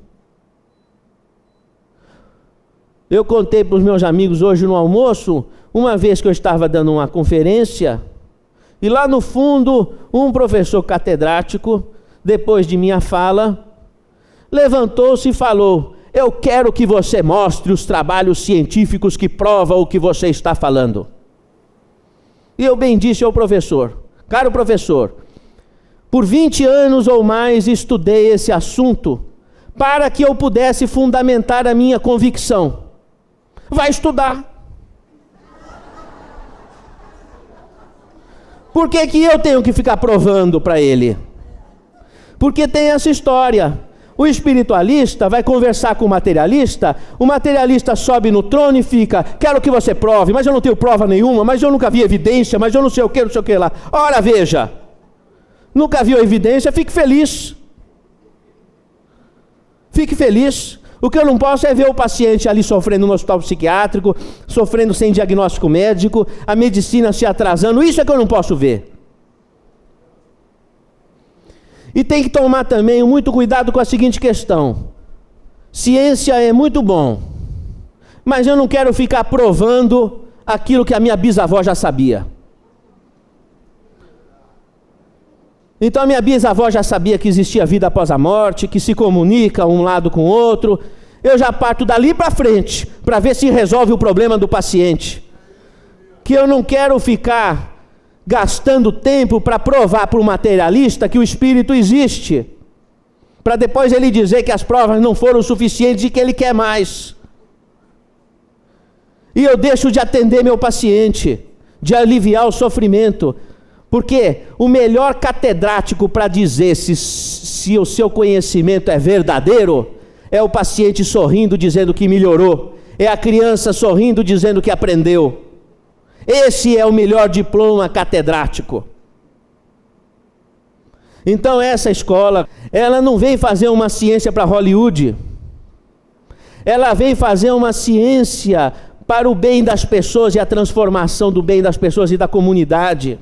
Eu contei para os meus amigos hoje no almoço, uma vez que eu estava dando uma conferência, e lá no fundo, um professor catedrático, depois de minha fala, levantou-se e falou: eu quero que você mostre os trabalhos científicos que provam o que você está falando. E eu bem disse ao professor: caro professor, por 20 anos ou mais estudei esse assunto para que eu pudesse fundamentar a minha convicção. Vai estudar. Por que que eu tenho que ficar provando para ele? Porque tem essa história. O espiritualista vai conversar com o materialista sobe no trono e fica: quero que você prove, mas eu não tenho prova nenhuma, mas eu nunca vi evidência, mas eu não sei o que lá. Ora, veja, nunca viu evidência, fique feliz. Fique feliz. O que eu não posso é ver o paciente ali sofrendo no hospital psiquiátrico, sofrendo sem diagnóstico médico, a medicina se atrasando, isso é que eu não posso ver. E tem que tomar também muito cuidado com a seguinte questão: ciência é muito bom, mas eu não quero ficar provando aquilo que a minha bisavó já sabia. Então a minha bisavó já sabia que existia vida após a morte, que se comunica um lado com o outro. Eu já parto dali para frente, para ver se resolve o problema do paciente. Que eu não quero ficar gastando tempo para provar para o materialista que o espírito existe, para depois ele dizer que as provas não foram suficientes e que ele quer mais. E eu deixo de atender meu paciente, de aliviar o sofrimento, porque o melhor catedrático para dizer se o seu conhecimento é verdadeiro é o paciente sorrindo dizendo que melhorou, é a criança sorrindo dizendo que aprendeu. Esse é o melhor diploma catedrático. Então essa escola, ela não vem fazer uma ciência para Hollywood. Ela vem fazer uma ciência para o bem das pessoas e a transformação do bem das pessoas e da comunidade.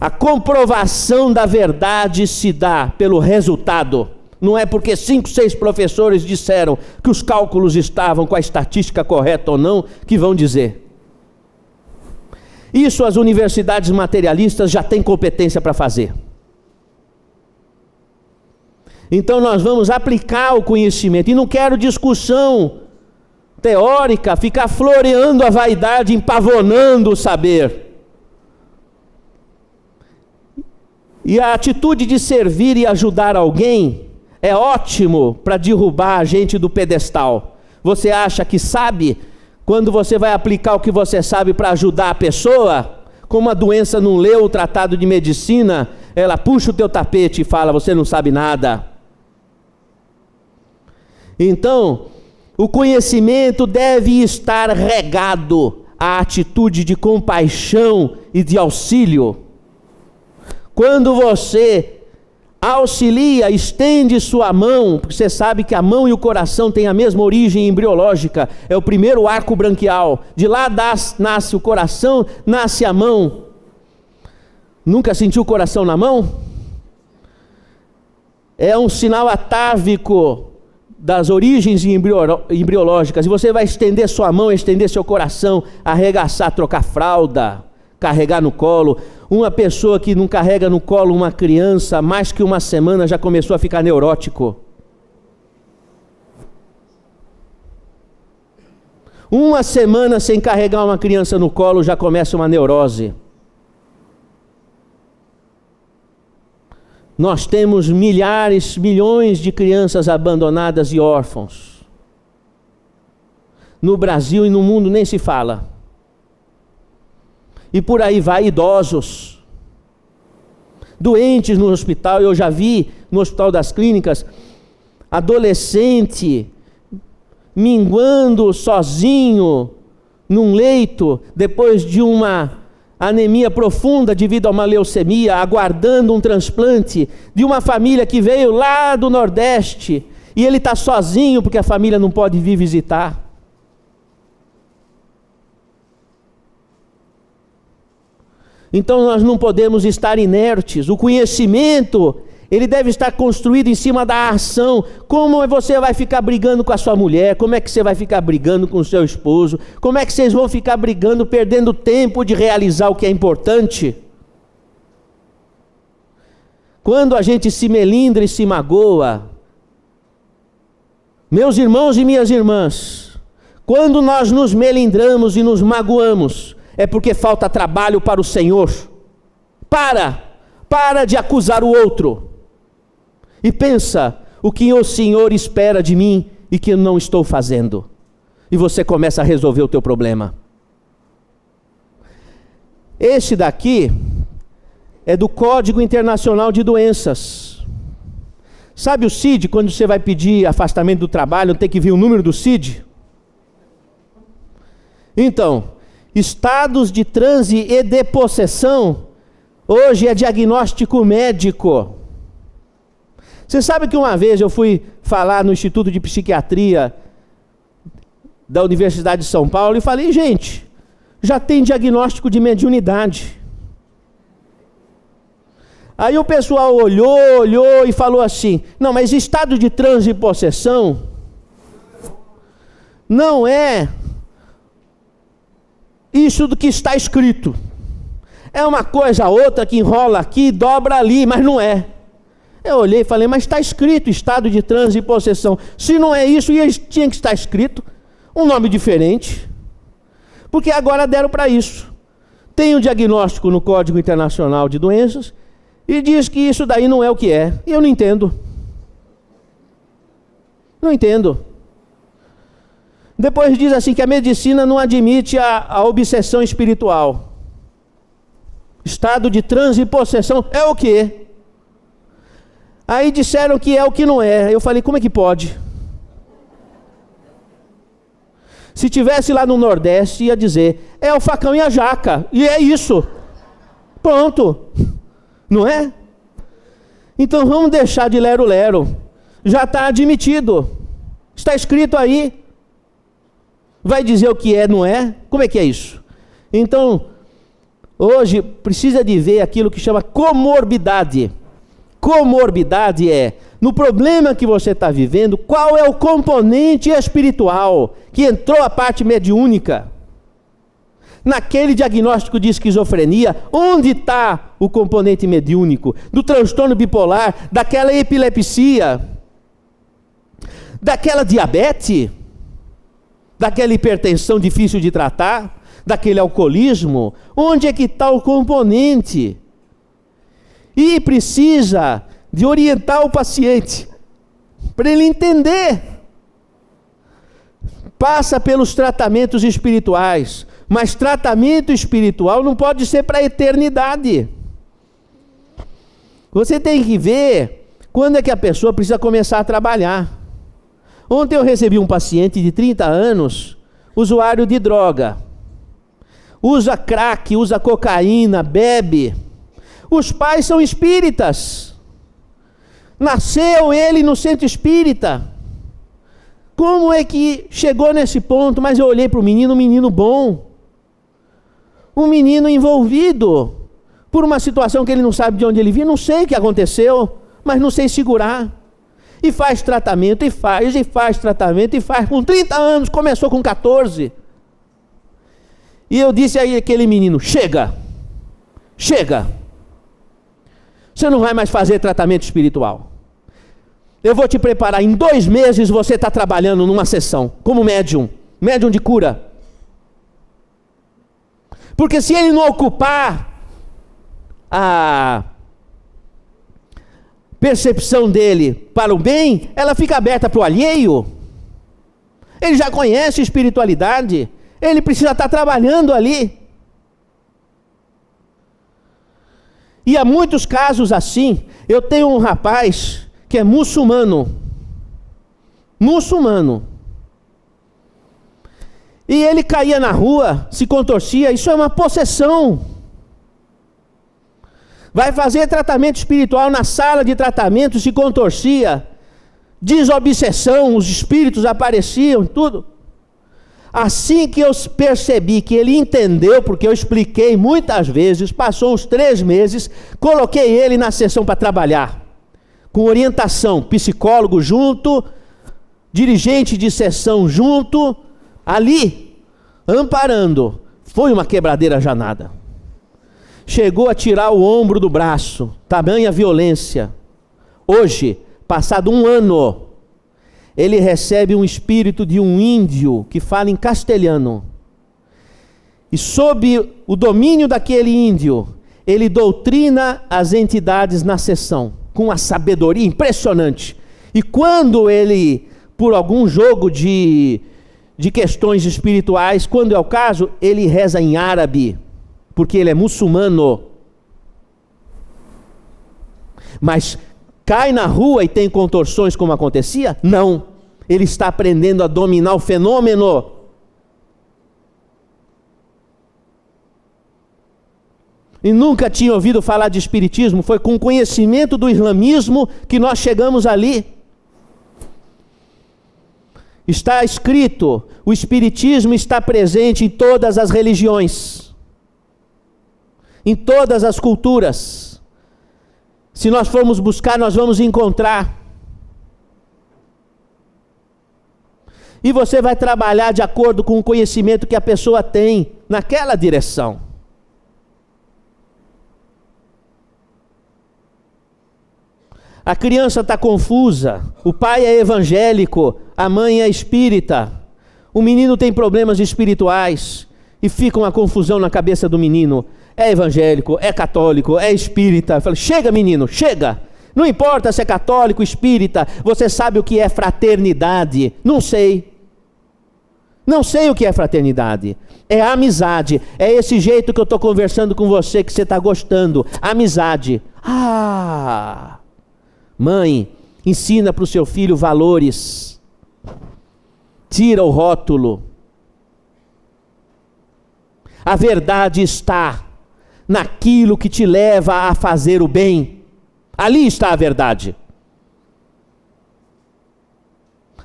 A comprovação da verdade se dá pelo resultado. Não é porque 5, 6 professores disseram que os cálculos estavam com a estatística correta ou não, que vão dizer. Isso as universidades materialistas já têm competência para fazer. Então nós vamos aplicar o conhecimento. E não quero discussão teórica, ficar floreando a vaidade, empavonando o saber. E a atitude de servir e ajudar alguém é ótimo para derrubar a gente do pedestal. Você acha que sabe? Quando você vai aplicar o que você sabe para ajudar a pessoa, como a doença não leu o tratado de medicina, ela puxa o teu tapete e fala: você não sabe nada. Então, o conhecimento deve estar regado à atitude de compaixão e de auxílio. Quando você auxilia, estende sua mão, porque você sabe que a mão e o coração têm a mesma origem embriológica, é o primeiro arco branquial, de lá nasce o coração, nasce a mão. Nunca sentiu o coração na mão? É um sinal atávico das origens embriológicas, e você vai estender sua mão, estender seu coração, arregaçar, trocar fralda, carregar no colo. Uma pessoa que não carrega no colo uma criança mais que uma semana já começou a ficar neurótico. Uma semana sem carregar uma criança no colo já começa uma neurose. Nós temos milhares, milhões de crianças abandonadas e órfãos. No Brasil e no mundo nem se fala. E por aí vai, idosos, doentes no hospital. Eu já vi no Hospital das Clínicas, adolescente, minguando sozinho, num leito, depois de uma anemia profunda devido a uma leucemia, aguardando um transplante, de uma família que veio lá do Nordeste, e ele está sozinho porque a família não pode vir visitar. Então nós não podemos estar inertes. O conhecimento, ele deve estar construído em cima da ação. Como você vai ficar brigando com a sua mulher? Como é que você vai ficar brigando com o seu esposo? Como é que vocês vão ficar brigando, perdendo tempo de realizar o que é importante? Quando a gente se melindra e se magoa, meus irmãos e minhas irmãs, quando nós nos melindramos e nos magoamos, é porque falta trabalho para o Senhor. Para de acusar o outro. E pensa o que o Senhor espera de mim e que eu não estou fazendo. E você começa a resolver o teu problema. Este daqui é do Código Internacional de Doenças. Sabe o CID, quando você vai pedir afastamento do trabalho, tem que vir o número do CID? Então, estados de transe e de possessão, hoje é diagnóstico médico. Você sabe que uma vez eu fui falar no Instituto de Psiquiatria da Universidade de São Paulo e falei, gente, já tem diagnóstico de mediunidade. Aí o pessoal olhou e falou assim, não, mas estado de transe e possessão não é isso do que está escrito. É uma coisa outra que enrola aqui, dobra ali, mas não é. Eu olhei e falei, mas está escrito estado de transe e possessão. Se não é isso, tinha que estar escrito um nome diferente. Porque agora deram para isso. Tem um diagnóstico no Código Internacional de Doenças e diz que isso daí não é o que é. E eu não entendo. Não entendo. Depois diz assim que a medicina não admite a obsessão espiritual. Estado de transe e possessão é o quê? Aí disseram que é o que não é. Eu falei, como é que pode? Se tivesse lá no Nordeste, ia dizer, é o facão e a jaca. E é isso. Pronto. Não é? Então vamos deixar de lero-lero. Já está admitido. Está escrito aí. Vai dizer o que é, não é? Como é que é isso? Então, hoje precisa de ver aquilo que chama comorbidade. Comorbidade é, no problema que você está vivendo, qual é o componente espiritual que entrou a parte mediúnica? Naquele diagnóstico de esquizofrenia, onde está o componente mediúnico? Do transtorno bipolar, daquela epilepsia, daquela diabetes, daquela hipertensão difícil de tratar, daquele alcoolismo, onde é que está o componente? E precisa de orientar o paciente, para ele entender. Passa pelos tratamentos espirituais, mas tratamento espiritual não pode ser para a eternidade. Você tem que ver quando é que a pessoa precisa começar a trabalhar. Ontem eu recebi um paciente de 30 anos, usuário de droga. Usa crack, usa cocaína, bebe. Os pais são espíritas. Nasceu ele no centro espírita. Como é que chegou nesse ponto? Mas eu olhei para o menino, um menino bom. Um menino envolvido por uma situação que ele não sabe de onde ele vinha. Não sei o que aconteceu, mas não sei segurar. E faz tratamento, e faz tratamento, e faz. Com 30 anos, começou com 14. E eu disse aí aquele menino, chega. Você não vai mais fazer tratamento espiritual. Eu vou te preparar, em 2 meses você está trabalhando numa sessão, como médium de cura. Porque se ele não ocupar a percepção dele para o bem, ela fica aberta para o alheio. Ele já conhece espiritualidade, ele precisa estar trabalhando ali. E há muitos casos assim. Eu tenho um rapaz que é muçulmano. E ele caía na rua, se contorcia, isso é uma possessão. Vai fazer tratamento espiritual na sala de tratamento, se contorcia, desobsessão, os espíritos apareciam, tudo. Assim que eu percebi que ele entendeu, porque eu expliquei muitas vezes, passou uns 3 meses, coloquei ele na sessão para trabalhar, com orientação, psicólogo junto, dirigente de sessão junto, ali, amparando. Foi uma quebradeira janada. Chegou a tirar o ombro do braço, tamanha violência. Hoje, passado 1 ano, ele recebe um espírito de um índio que fala em castelhano. E sob o domínio daquele índio, ele doutrina as entidades na sessão, com uma sabedoria impressionante. E quando ele, por algum jogo de questões espirituais, quando é o caso, ele reza em árabe, porque ele é muçulmano. Mas cai na rua e tem contorções como acontecia? Não. Ele está aprendendo a dominar o fenômeno. E nunca tinha ouvido falar de espiritismo. Foi com o conhecimento do islamismo que nós chegamos ali. Está escrito, o espiritismo está presente em todas as religiões, em todas as culturas. Se nós formos buscar, nós vamos encontrar. E você vai trabalhar de acordo com o conhecimento que a pessoa tem naquela direção. A criança está confusa, o pai é evangélico, a mãe é espírita, o menino tem problemas espirituais e fica uma confusão na cabeça do menino. É evangélico, é católico, é espírita. Eu falo, chega menino, chega. Não importa se é católico, espírita, você sabe o que é fraternidade? Não sei. Não sei o que é fraternidade. É amizade. É esse jeito que eu estou conversando com você, que você está gostando. Amizade. Mãe, ensina para o seu filho valores. Tira o rótulo. A verdade está naquilo que te leva a fazer o bem. Ali está a verdade.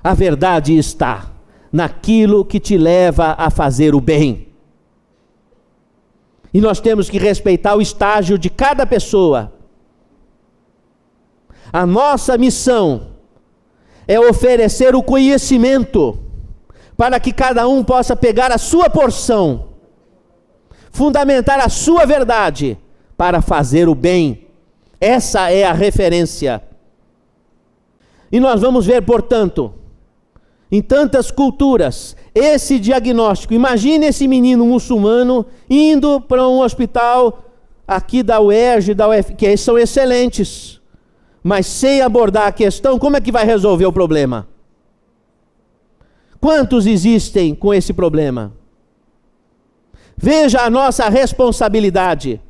A verdade está naquilo que te leva a fazer o bem. E nós temos que respeitar o estágio de cada pessoa. A nossa missão é oferecer o conhecimento para que cada um possa pegar a sua porção, fundamentar a sua verdade para fazer o bem. Essa é a referência. E nós vamos ver, portanto, em tantas culturas, esse diagnóstico. Imagine esse menino muçulmano indo para um hospital aqui da UERJ, da UF, que são excelentes, mas sem abordar a questão, como é que vai resolver o problema? Quantos existem com esse problema? Veja a nossa responsabilidade.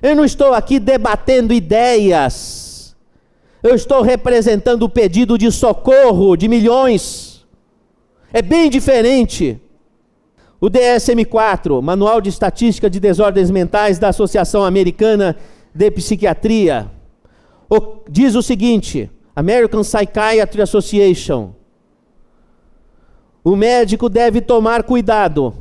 Eu não estou aqui debatendo ideias. Eu estou representando o pedido de socorro de milhões. É bem diferente. O DSM-4, Manual de Estatística de Desordens Mentais da Associação Americana de Psiquiatria, diz o seguinte: American Psychiatry Association. O médico deve tomar cuidado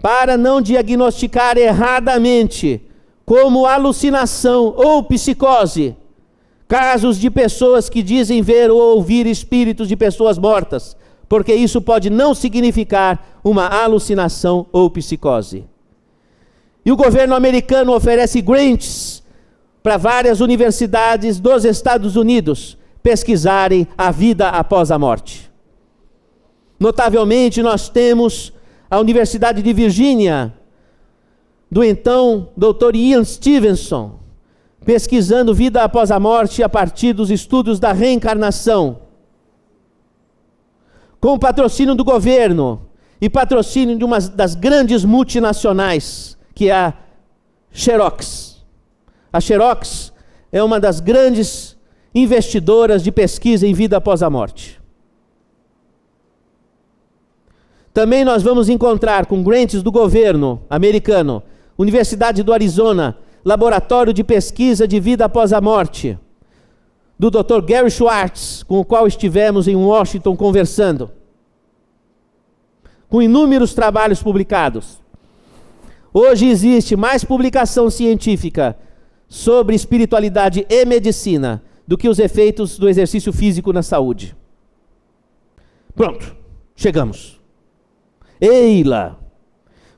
para não diagnosticar erradamente, como alucinação ou psicose, casos de pessoas que dizem ver ou ouvir espíritos de pessoas mortas, porque isso pode não significar uma alucinação ou psicose. E o governo americano oferece grants para várias universidades dos Estados Unidos pesquisarem a vida após a morte. Notavelmente, nós temos a Universidade de Virgínia, do então Dr. Ian Stevenson, pesquisando vida após a morte a partir dos estudos da reencarnação, com o patrocínio do governo e patrocínio de uma das grandes multinacionais, que é a Xerox. A Xerox é uma das grandes investidoras de pesquisa em vida após a morte. Também nós vamos encontrar com grants do governo americano, Universidade do Arizona, Laboratório de Pesquisa de Vida após a Morte, do Dr. Gary Schwartz, com o qual estivemos em Washington conversando, com inúmeros trabalhos publicados. Hoje existe mais publicação científica sobre espiritualidade e medicina do que os efeitos do exercício físico na saúde. Pronto, chegamos. Eila,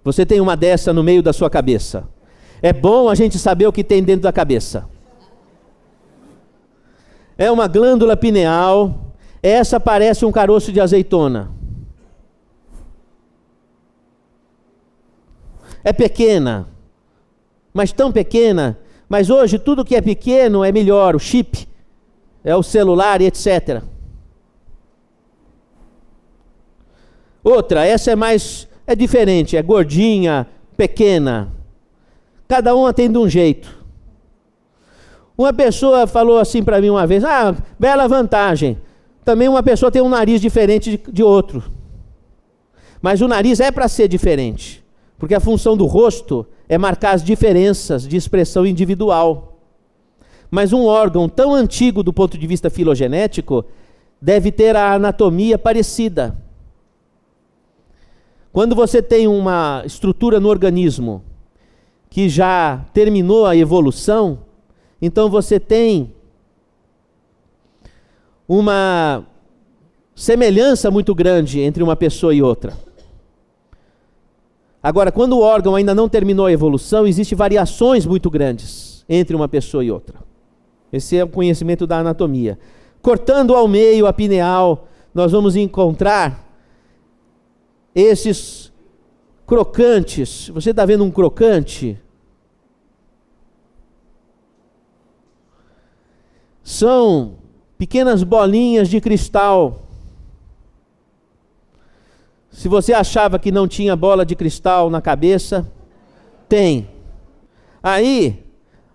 você tem uma dessa no meio da sua cabeça. É bom a gente saber o que tem dentro da cabeça. É uma glândula pineal. Essa parece um caroço de azeitona. É pequena, mas tão pequena. Mas hoje tudo que é pequeno é melhor. O chip, é o celular e etc. Outra, essa é diferente, é gordinha, pequena. Cada uma tem de um jeito. Uma pessoa falou assim para mim uma vez, bela vantagem. Também uma pessoa tem um nariz diferente de outro. Mas o nariz é para ser diferente, porque a função do rosto é marcar as diferenças de expressão individual. Mas um órgão tão antigo do ponto de vista filogenético deve ter a anatomia parecida. Quando você tem uma estrutura no organismo que já terminou a evolução, então você tem uma semelhança muito grande entre uma pessoa e outra. Agora, quando o órgão ainda não terminou a evolução, existem variações muito grandes entre uma pessoa e outra. Esse é o conhecimento da anatomia. Cortando ao meio a pineal, nós vamos encontrar esses crocantes. Você está vendo um crocante? São pequenas bolinhas de cristal. Se você achava que não tinha bola de cristal na cabeça, tem. Aí,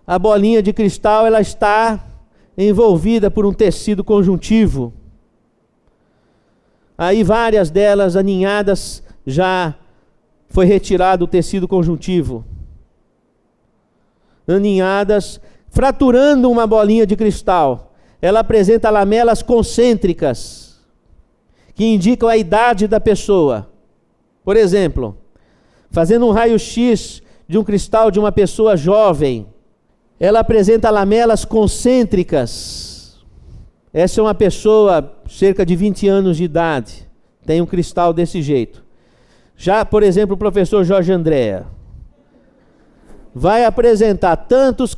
a bolinha de cristal, ela está envolvida por um tecido conjuntivo. Aí várias delas aninhadas, já foi retirado o tecido conjuntivo. Aninhadas, fraturando uma bolinha de cristal. Ela apresenta lamelas concêntricas, que indicam a idade da pessoa. Por exemplo, fazendo um raio-x de um cristal de uma pessoa jovem, ela apresenta lamelas concêntricas. Essa é uma pessoa cerca de 20 anos de idade, tem um cristal desse jeito. Já, por exemplo, o professor Jorge Andréa vai apresentar tantas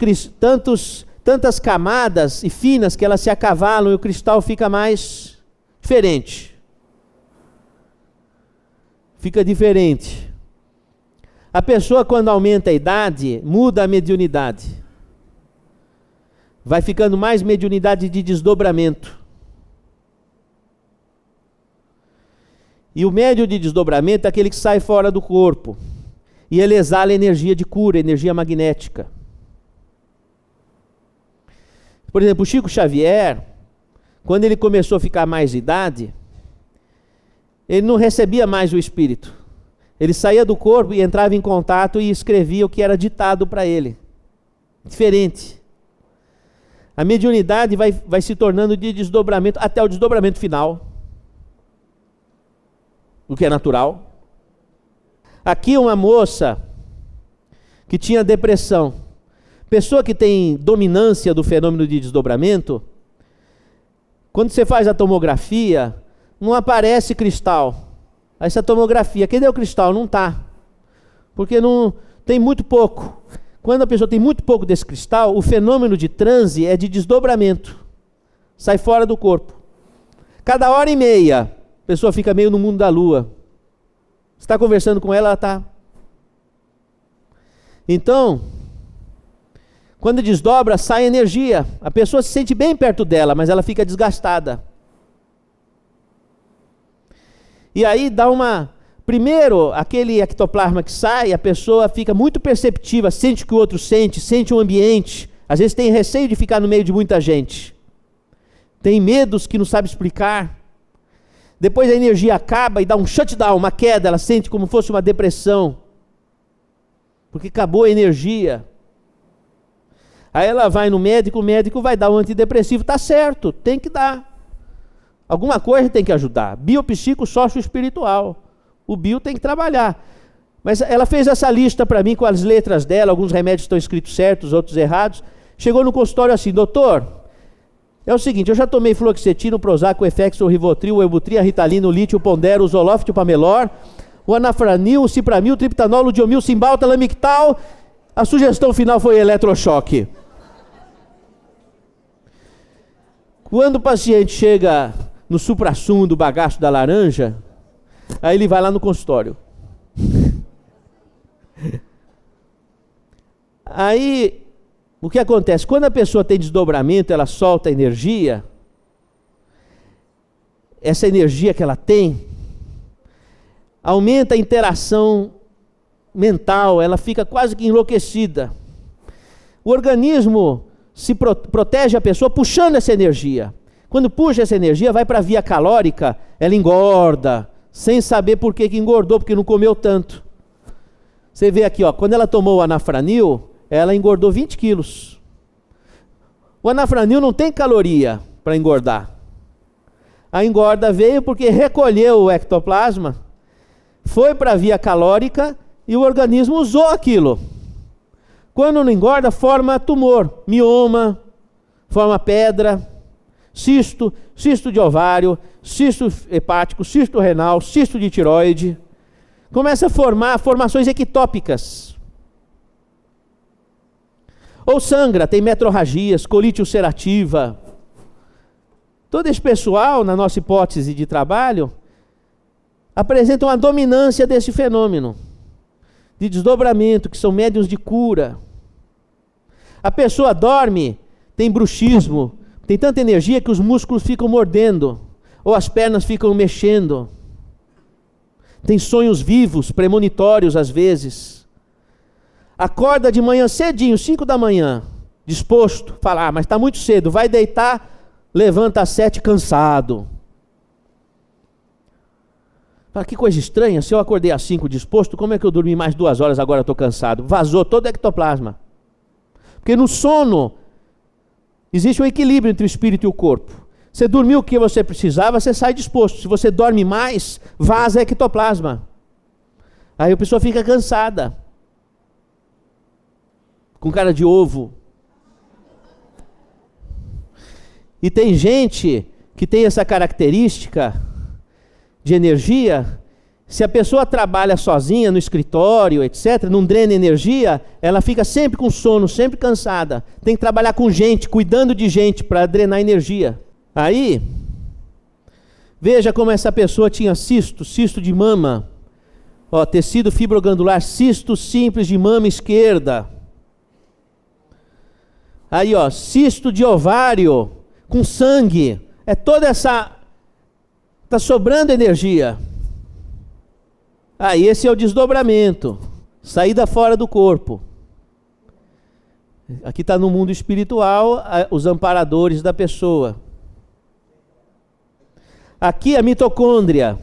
camadas e finas que elas se acavalam e o cristal fica mais diferente. Fica diferente. A pessoa, quando aumenta a idade, muda a mediunidade. Vai ficando mais mediunidade de desdobramento. E o médium de desdobramento é aquele que sai fora do corpo. E ele exala energia de cura, energia magnética. Por exemplo, o Chico Xavier, quando ele começou a ficar mais de idade, ele não recebia mais o espírito. Ele saía do corpo e entrava em contato e escrevia o que era ditado para ele. Diferente. A mediunidade vai se tornando de desdobramento até o desdobramento final, o que é natural. Aqui uma moça que tinha depressão, pessoa que tem dominância do fenômeno de desdobramento, quando você faz a tomografia, não aparece cristal. Essa tomografia, cadê o cristal? Não está, porque não tem muito pouco. Quando a pessoa tem muito pouco desse cristal, o fenômeno de transe é de desdobramento, sai fora do corpo. Cada hora e meia, a pessoa fica meio no mundo da lua. Você está conversando com ela, ela está. Então, quando desdobra, sai energia. A pessoa se sente bem perto dela, mas ela fica desgastada. E aí dá uma... Primeiro, aquele ectoplasma que sai, a pessoa fica muito perceptiva, sente o que o outro sente, sente o ambiente. Às vezes tem receio de ficar no meio de muita gente. Tem medos que não sabe explicar. Depois a energia acaba e dá um shutdown, uma queda, ela sente como fosse uma depressão. Porque acabou a energia. Aí ela vai no médico, o médico vai dar um antidepressivo. Tá certo, tem que dar. Alguma coisa tem que ajudar. Biopsico, sócio espiritual. O bio tem que trabalhar. Mas ela fez essa lista para mim com as letras dela, alguns remédios estão escritos certos, outros errados. Chegou no consultório assim, doutor, é o seguinte, eu já tomei fluoxetina, Prozac, o Efex, o Rivotril, o Wellbutrin, a Ritalina, o Lítio, o Pondero, o Zoloft, o Pamelor, o Anafranil, o Cipramil, o Triptanol, o Diomil, o Cymbalta, Lamictal. A sugestão final foi eletrochoque. Quando o paciente chega no suprassumo do bagaço da laranja, aí ele vai lá no consultório. Aí, o que acontece? Quando a pessoa tem desdobramento, ela solta energia, essa energia que ela tem, aumenta a interação mental, ela fica quase que enlouquecida. O organismo se protege a pessoa puxando essa energia. Quando puxa essa energia, vai para a via calórica, ela engorda, sem saber por que engordou, porque não comeu tanto. Você vê aqui, ó, quando ela tomou o Anafranil, ela engordou 20 quilos. O Anafranil não tem caloria para engordar. A engorda veio porque recolheu o ectoplasma, foi para a via calórica e o organismo usou aquilo. Quando não engorda, forma tumor, mioma, forma pedra, cisto de ovário, cisto hepático, cisto renal, cisto de tireoide. Começa a formar formações ectópicas. Ou sangra, tem metrorragias, colite ulcerativa. Todo esse pessoal, na nossa hipótese de trabalho, apresenta uma dominância desse fenômeno de desdobramento, que são médiuns de cura. A pessoa dorme, tem bruxismo, tem tanta energia que os músculos ficam mordendo, ou as pernas ficam mexendo. Tem sonhos vivos, premonitórios às vezes. Acorda de manhã cedinho, 5 da manhã, disposto, fala, mas está muito cedo, vai deitar, levanta às 7 cansado. Fala, que coisa estranha, se eu acordei às 5 disposto, como é que eu dormi mais 2 horas, agora estou cansado? Vazou todo o ectoplasma. Porque no sono existe um equilíbrio entre o espírito e o corpo. Você dormiu o que você precisava, você sai disposto. Se você dorme mais, vaza ectoplasma. Aí a pessoa fica cansada, com cara de ovo. E tem gente que tem essa característica de energia. Se a pessoa trabalha sozinha no escritório, etc., não drena energia, ela fica sempre com sono, sempre cansada. Tem que trabalhar com gente, cuidando de gente para drenar energia. Aí, veja como essa pessoa tinha cisto de mama, ó, tecido fibroglandular, cisto simples de mama esquerda. Aí, ó, cisto de ovário com sangue. É toda essa... Está sobrando energia. Aí esse é o desdobramento, saída fora do corpo. Aqui está no mundo espiritual, os amparadores da pessoa. Aqui a mitocôndria,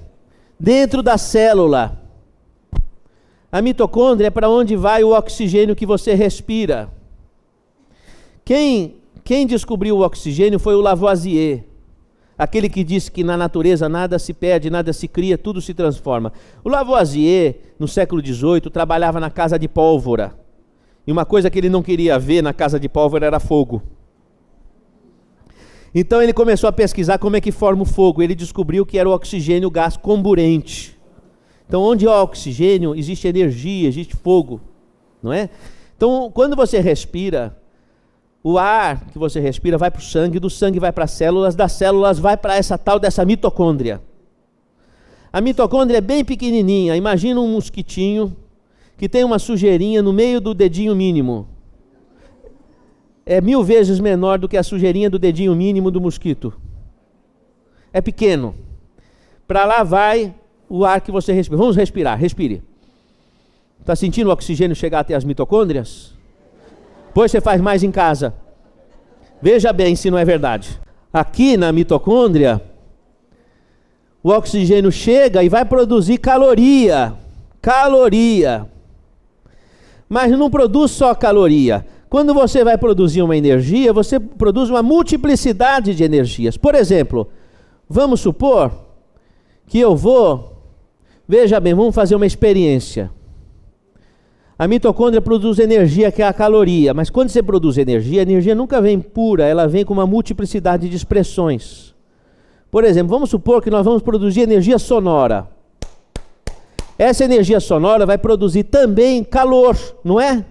dentro da célula. A mitocôndria é para onde vai o oxigênio que você respira. Quem Quem descobriu o oxigênio foi o Lavoisier, aquele que disse que na natureza nada se perde, nada se cria, tudo se transforma. O Lavoisier, no século XVIII, trabalhava na casa de pólvora. E uma coisa que ele não queria ver na casa de pólvora era fogo. Então ele começou a pesquisar como é que forma o fogo. Ele descobriu que era o oxigênio, o gás comburente. Então onde há oxigênio, existe energia, existe fogo, não é? Então quando você respira, o ar que você respira vai para o sangue, do sangue vai para as células, das células vai para essa tal dessa mitocôndria. A mitocôndria é bem pequenininha, imagina um mosquitinho que tem uma sujeirinha no meio do dedinho mínimo. É 1000 vezes menor do que a sujeirinha do dedinho mínimo do mosquito. É pequeno. Para lá vai o ar que você respira. Vamos respirar, respire. Está sentindo o oxigênio chegar até as mitocôndrias? Depois você faz mais em casa. Veja bem se não é verdade. Aqui na mitocôndria, o oxigênio chega e vai produzir caloria. Caloria. Mas não produz só caloria. Quando você vai produzir uma energia, você produz uma multiplicidade de energias. Por exemplo, vamos supor que eu veja bem, vamos fazer uma experiência. A mitocôndria produz energia, que é a caloria, mas quando você produz energia, a energia nunca vem pura, ela vem com uma multiplicidade de expressões. Por exemplo, vamos supor que nós vamos produzir energia sonora. Essa energia sonora vai produzir também calor, não é?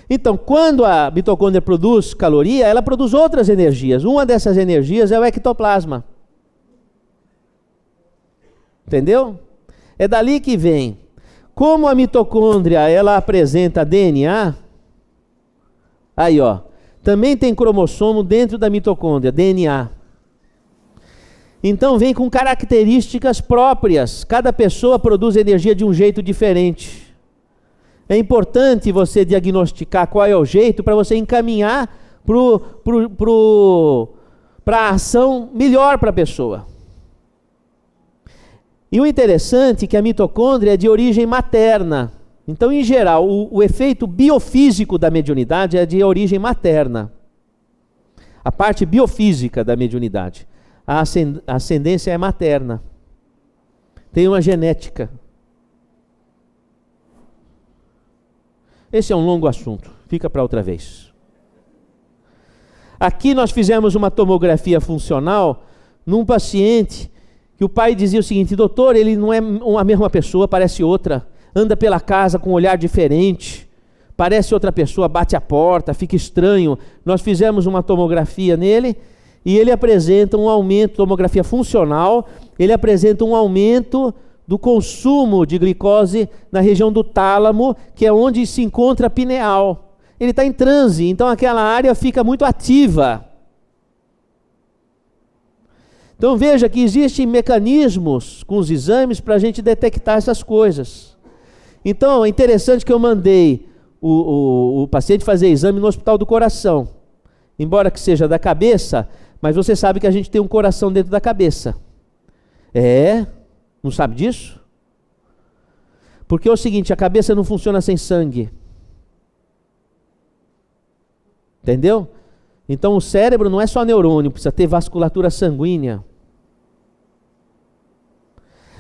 Então, quando a mitocôndria produz caloria, ela produz outras energias. Uma dessas energias é o ectoplasma. Entendeu? É dali que vem. Como a mitocôndria, ela apresenta DNA, aí ó, também tem cromossomo dentro da mitocôndria, DNA. Então vem com características próprias. Cada pessoa produz energia de um jeito diferente. É importante você diagnosticar qual é o jeito para você encaminhar para a ação melhor para a pessoa. E o interessante é que a mitocôndria é de origem materna. Então, em geral, o efeito biofísico da mediunidade é de origem materna. A parte biofísica da mediunidade. A ascendência é materna. Tem uma genética. Esse é um longo assunto, fica para outra vez. Aqui nós fizemos uma tomografia funcional num paciente que o pai dizia o seguinte: doutor, ele não é a mesma pessoa, parece outra, anda pela casa com um olhar diferente, parece outra pessoa, bate a porta, fica estranho. Nós fizemos uma tomografia nele e ele apresenta um aumento, tomografia funcional, ele apresenta um aumento do consumo de glicose na região do tálamo, que é onde se encontra a pineal. Ele está em transe, então aquela área fica muito ativa. Então veja que existem mecanismos com os exames para a gente detectar essas coisas. Então é interessante que eu mandei o paciente fazer exame no Hospital do Coração. Embora que seja da cabeça, mas você sabe que a gente tem um coração dentro da cabeça. Não sabe disso? Porque é o seguinte, a cabeça não funciona sem sangue. Entendeu? Então o cérebro não é só neurônio, precisa ter vasculatura sanguínea.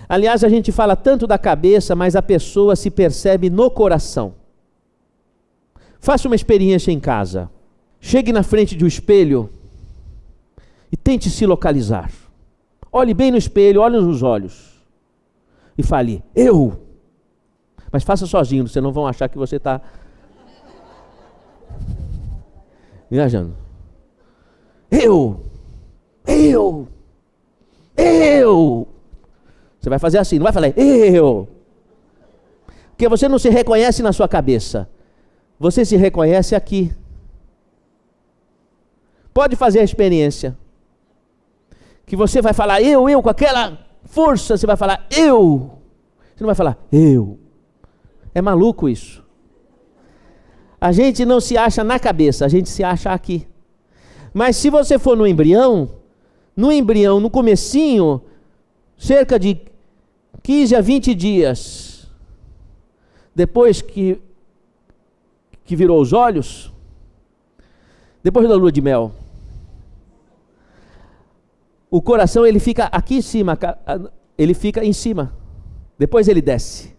Aliás, a gente fala tanto da cabeça, mas a pessoa se percebe no coração. Faça uma experiência em casa. Chegue na frente de um espelho e tente se localizar. Olhe bem no espelho, olhe nos olhos. E fale, eu. Mas faça sozinho, vocês não vão achar que você está viajando. Eu. Você vai fazer assim, não vai falar eu. Porque você não se reconhece na sua cabeça. Você se reconhece aqui. Pode fazer a experiência. Que você vai falar eu, com aquela força, você vai falar eu. Você não vai falar eu. É maluco isso. A gente não se acha na cabeça, a gente se acha aqui. Mas se você for no embrião, no comecinho, cerca de 15 a 20 dias, depois que virou os olhos, Depois da lua de mel, o coração ele fica aqui em cima, ele fica em cima, depois ele desce.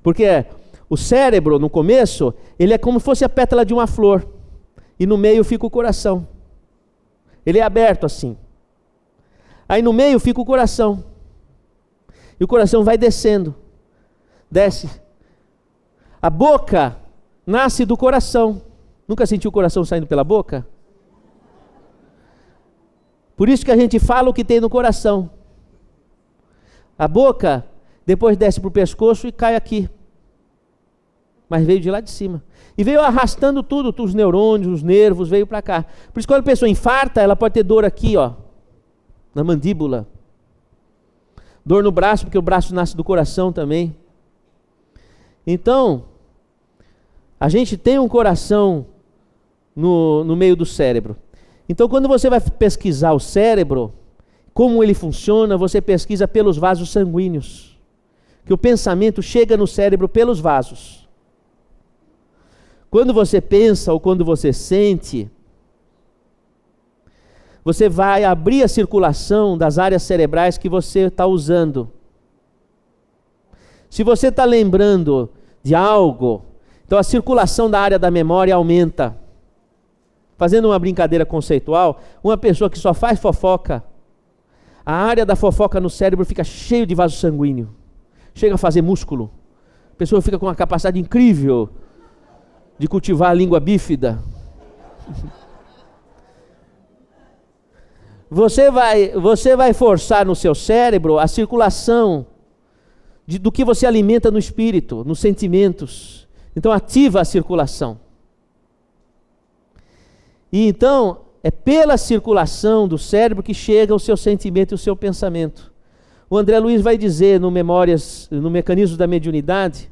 Porque o cérebro, no começo, ele é como se fosse a pétala de uma flor, e no meio fica o coração. Ele é aberto assim. Aí no meio fica o coração, e o coração vai descendo, desce. A boca nasce do coração. Nunca sentiu o coração saindo pela boca? Por isso que a gente fala o que tem no coração. A boca depois desce para o pescoço e cai aqui. Mas veio de lá de cima. E veio arrastando tudo, os neurônios, os nervos, veio para cá. Por isso que quando a pessoa infarta, ela pode ter dor aqui, ó, na mandíbula. Dor no braço, porque o braço nasce do coração também. Então, a gente tem um coração no meio do cérebro. Então, quando você vai pesquisar o cérebro, como ele funciona, você pesquisa pelos vasos sanguíneos. Que o pensamento chega no cérebro pelos vasos. Quando você pensa ou quando você sente, você vai abrir a circulação das áreas cerebrais que você está usando. Se você está lembrando de algo, então a circulação da área da memória aumenta. Fazendo uma brincadeira conceitual, uma pessoa que só faz fofoca, a área da fofoca no cérebro fica cheio de vaso sanguíneo. Chega a fazer músculo. A pessoa fica com uma capacidade incrível de cultivar a língua bífida. Você vai forçar no seu cérebro a circulação do que você alimenta no espírito, nos sentimentos. Então ativa a circulação. E então é pela circulação do cérebro que chega o seu sentimento e o seu pensamento. O André Luiz vai dizer no Mecanismo da Mediunidade,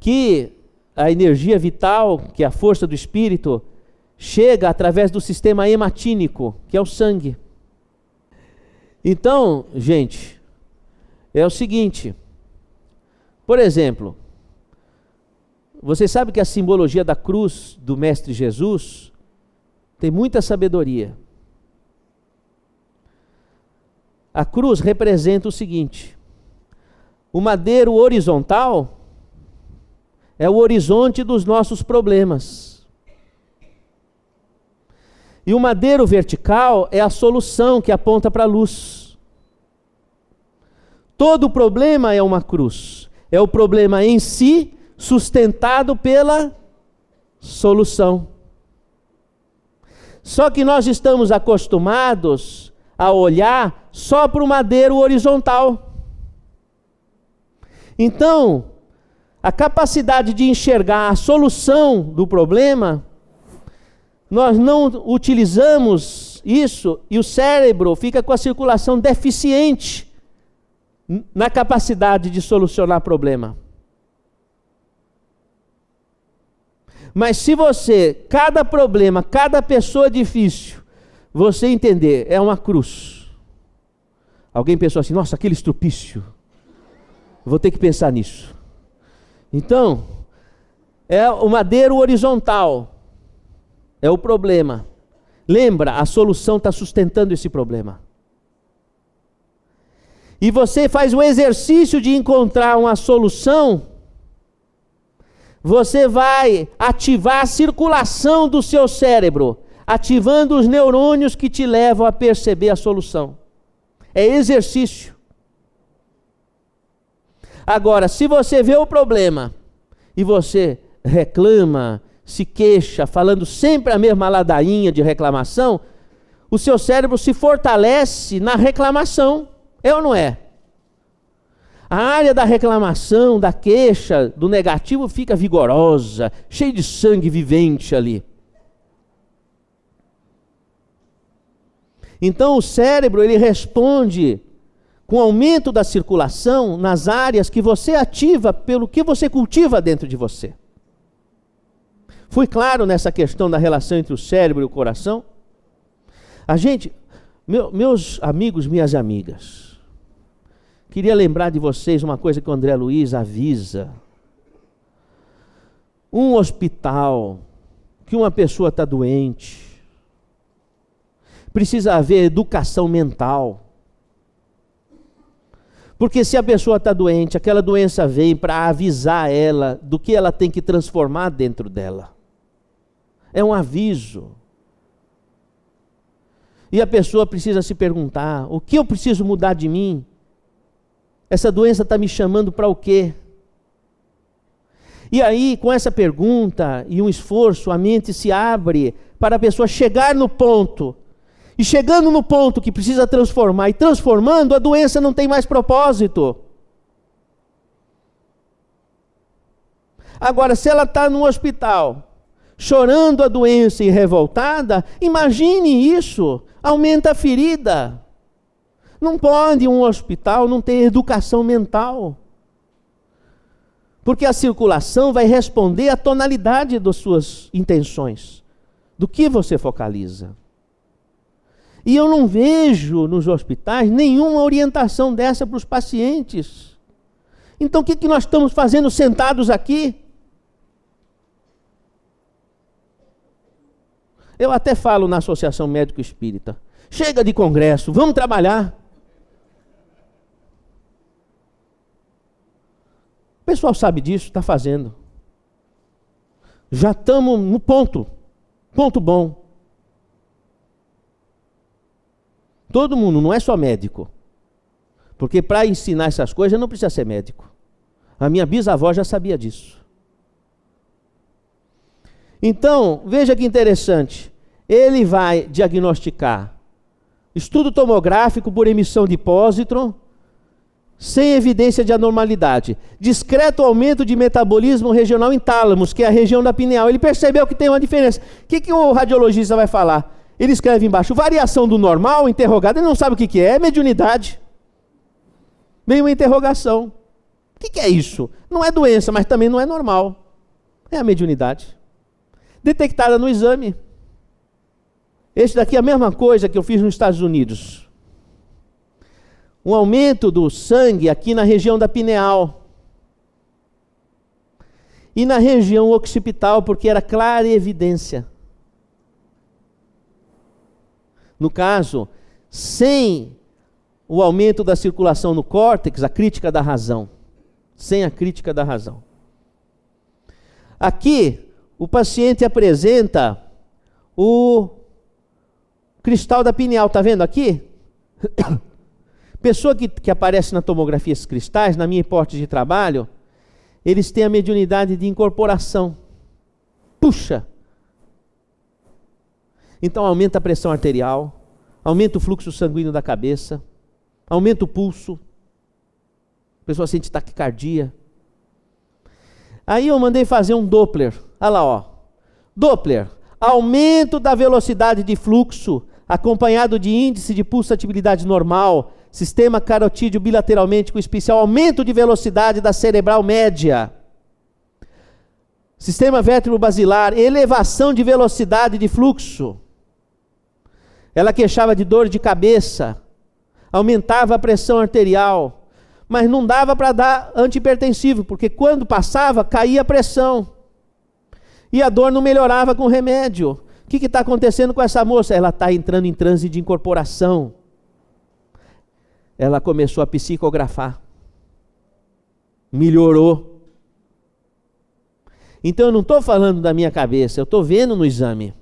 que a energia vital, que é a força do espírito, chega através do sistema hematínico, que é o sangue. Então, gente, é o seguinte, por exemplo, você sabe que a simbologia da cruz do Mestre Jesus tem muita sabedoria. A cruz representa o seguinte: o madeiro horizontal é o horizonte dos nossos problemas. E o madeiro vertical é a solução que aponta para a luz. Todo problema é uma cruz. É o problema em si, sustentado pela solução. Só que nós estamos acostumados a olhar só para o madeiro horizontal. Então, a capacidade de enxergar a solução do problema, nós não utilizamos isso e o cérebro fica com a circulação deficiente na capacidade de solucionar problema. Mas se você, cada problema, cada pessoa difícil, você entender, é uma cruz. Alguém pensou assim, nossa, aquele estrupício, vou ter que pensar nisso. Então, é o madeiro horizontal, é o problema. Lembra, a solução está sustentando esse problema. E você faz o exercício de encontrar uma solução, você vai ativar a circulação do seu cérebro, ativando os neurônios que te levam a perceber a solução. É exercício. Agora, se você vê o problema e você reclama, se queixa, falando sempre a mesma ladainha de reclamação, o seu cérebro se fortalece na reclamação. É ou não é? A área da reclamação, da queixa, do negativo fica vigorosa, cheia de sangue vivente ali. Então o cérebro, ele responde com o aumento da circulação nas áreas que você ativa pelo que você cultiva dentro de você. Fui claro nessa questão da relação entre o cérebro e o coração? A gente, meus amigos, minhas amigas, queria lembrar de vocês uma coisa que o André Luiz avisa. Um hospital que uma pessoa está doente, precisa haver educação mental. Porque se a pessoa está doente, aquela doença vem para avisar ela do que ela tem que transformar dentro dela. É um aviso. E a pessoa precisa se perguntar: o que eu preciso mudar de mim? Essa doença está me chamando para o quê? E aí, com essa pergunta e um esforço, a mente se abre para a pessoa chegar no ponto. E chegando no ponto que precisa transformar, e transformando, a doença não tem mais propósito. Agora, se ela está no hospital, chorando a doença e revoltada, imagine isso, aumenta a ferida. Não pode um hospital não ter educação mental. Porque a circulação vai responder à tonalidade das suas intenções, do que você focaliza. E eu não vejo nos hospitais nenhuma orientação dessa para os pacientes. Então o que nós estamos fazendo sentados aqui? Eu até falo na Associação Médico Espírita: chega de congresso, vamos trabalhar. O pessoal sabe disso, está fazendo. Já estamos no ponto bom. Todo mundo, não é só médico. Porque para ensinar essas coisas não precisa ser médico. A minha bisavó já sabia disso. Então, veja que interessante. Ele vai diagnosticar estudo tomográfico por emissão de pósitron, sem evidência de anormalidade. Discreto aumento de metabolismo regional em tálamos, que é a região da pineal. Ele percebeu que tem uma diferença. O que o radiologista vai falar? Ele escreve embaixo: variação do normal, interrogado. Ele não sabe o que é mediunidade. Vem uma interrogação. O que é isso? Não é doença, mas também não é normal. É a mediunidade. Detectada no exame. Esse daqui é a mesma coisa que eu fiz nos Estados Unidos. Um aumento do sangue aqui na região da pineal. E na região occipital, porque era clara evidência. No caso, sem o aumento da circulação no córtex, a crítica da razão. Sem a crítica da razão. Aqui, o paciente apresenta o cristal da pineal. Está vendo aqui? Pessoa que aparece na tomografia esses cristais, na minha hipótese de trabalho, eles têm a mediunidade de incorporação. Puxa! Então aumenta a pressão arterial, aumenta o fluxo sanguíneo da cabeça, aumenta o pulso, a pessoa sente taquicardia. Aí eu mandei fazer um Doppler, olha lá, ó. Doppler, aumento da velocidade de fluxo, acompanhado de índice de pulsatibilidade normal, sistema carotídeo bilateralmente com especial aumento de velocidade da cerebral média. Sistema vértebro-basilar, elevação de velocidade de fluxo. Ela queixava de dor de cabeça, aumentava a pressão arterial, mas não dava para dar antihipertensivo, porque quando passava, caía a pressão. E a dor não melhorava com remédio. O que está acontecendo com essa moça? Ela está entrando em transe de incorporação. Ela começou a psicografar. Melhorou. Então eu não estou falando da minha cabeça, eu estou vendo no exame.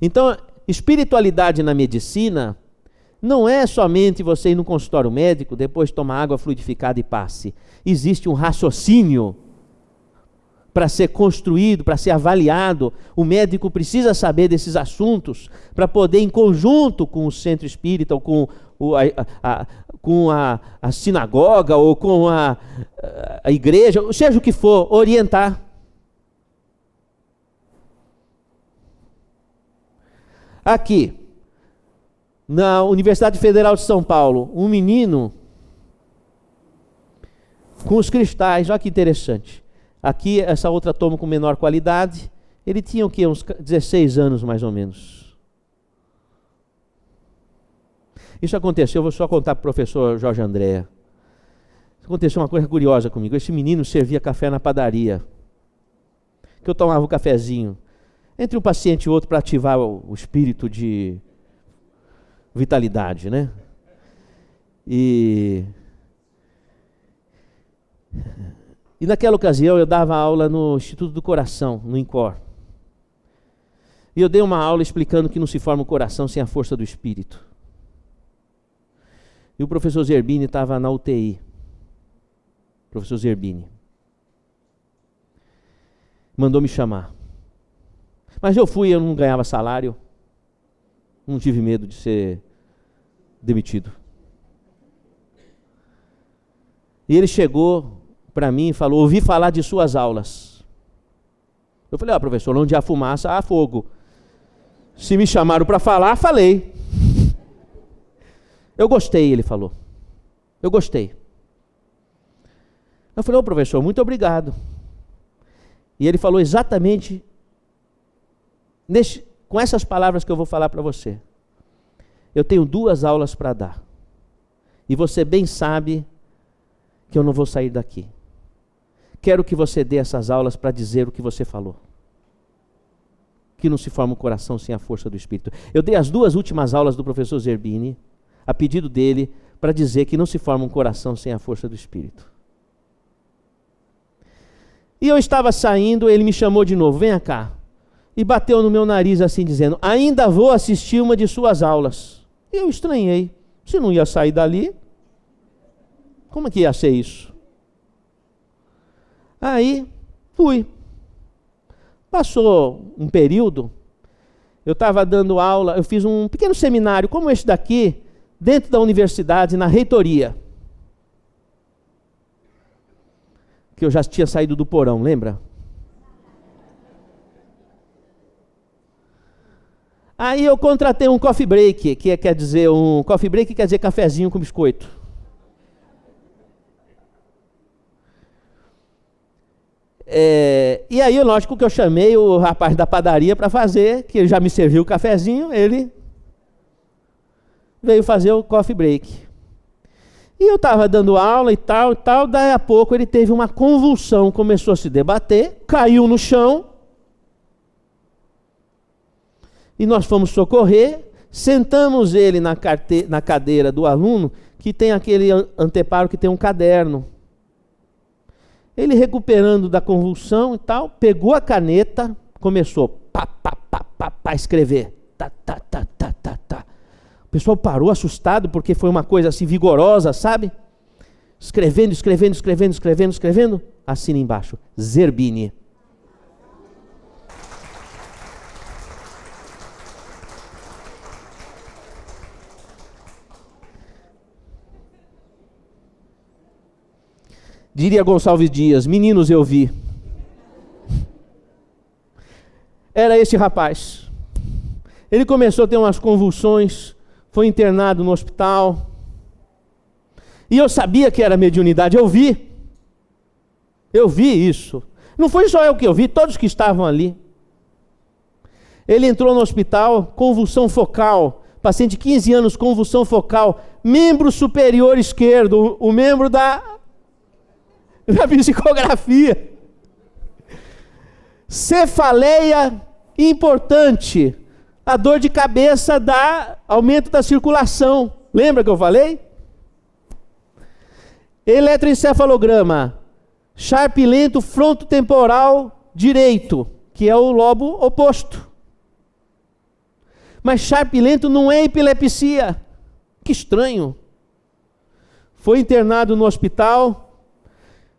Então, espiritualidade na medicina não é somente você ir no consultório médico, depois tomar água fluidificada e passe. Existe um raciocínio para ser construído, para ser avaliado. O médico precisa saber desses assuntos para poder, em conjunto com o centro espírita, ou com a sinagoga, ou com a igreja, seja o que for, orientar. Aqui, na Universidade Federal de São Paulo, um menino com os cristais, olha que interessante. Aqui, essa outra toma com menor qualidade, ele tinha o quê? Uns 16 anos, mais ou menos. Isso aconteceu, eu vou só contar para o professor Jorge Andréa. Aconteceu uma coisa curiosa comigo. Esse menino servia café na padaria. que eu tomava o cafezinho entre um paciente e outro para ativar o espírito de vitalidade, né? E naquela ocasião eu dava aula no Instituto do Coração, no INCOR. E eu dei uma aula explicando que não se forma o coração sem a força do espírito. E o professor Zerbini estava na UTI. Professor Zerbini mandou me chamar. Mas eu fui, eu não ganhava salário. Não tive medo de ser demitido. E ele chegou para mim e falou: ouvi falar de suas aulas. Eu falei: professor, onde há fumaça, há fogo. Se me chamaram para falar, falei. Eu gostei, ele falou. Eu gostei. Eu falei: professor, muito obrigado. E ele falou exatamente com essas palavras que eu vou falar para você. Eu tenho 2 aulas para dar. E você bem sabe que eu não vou sair daqui. Quero que você dê essas aulas para dizer o que você falou. Que não se forma o coração sem a força do Espírito. Eu dei as 2 últimas aulas do professor Zerbini, a pedido dele, para dizer que não se forma um coração sem a força do Espírito. E eu estava saindo, ele me chamou de novo: venha cá. E bateu no meu nariz assim, dizendo: ainda vou assistir uma de suas aulas. E eu estranhei. Se não ia sair dali, como é que ia ser isso? Aí, fui. Passou um período, eu estava dando aula, eu fiz um pequeno seminário, como esse daqui, dentro da universidade, na reitoria. Que eu já tinha saído do porão, lembra? Aí eu contratei um coffee break, coffee break quer dizer cafezinho com biscoito. E aí, lógico que eu chamei o rapaz da padaria para fazer, que ele já me serviu o cafezinho, ele veio fazer o coffee break. E eu estava dando aula e tal, daí a pouco ele teve uma convulsão, começou a se debater, caiu no chão, e nós fomos socorrer, sentamos ele na cadeira do aluno, que tem aquele anteparo que tem um caderno. Ele recuperando da convulsão e tal, pegou a caneta, começou a escrever. O pessoal parou assustado, porque foi uma coisa assim vigorosa, sabe? Escrevendo. Assina embaixo: Zerbini. Diria Gonçalves Dias: meninos, eu vi. Era esse rapaz. Ele começou a ter umas convulsões, foi internado no hospital. E eu sabia que era mediunidade, eu vi. Eu vi isso. Não foi só eu que eu vi, todos que estavam ali. Ele entrou no hospital, convulsão focal, paciente de 15 anos, convulsão focal, membro superior esquerdo, o membro da psicografia. Cefaleia importante. A dor de cabeça dá aumento da circulação. Lembra que eu falei? Eletroencefalograma. Sharp lento frontotemporal direito, que é o lobo oposto. Mas Sharp lento não é epilepsia. Que estranho. Foi internado no hospital,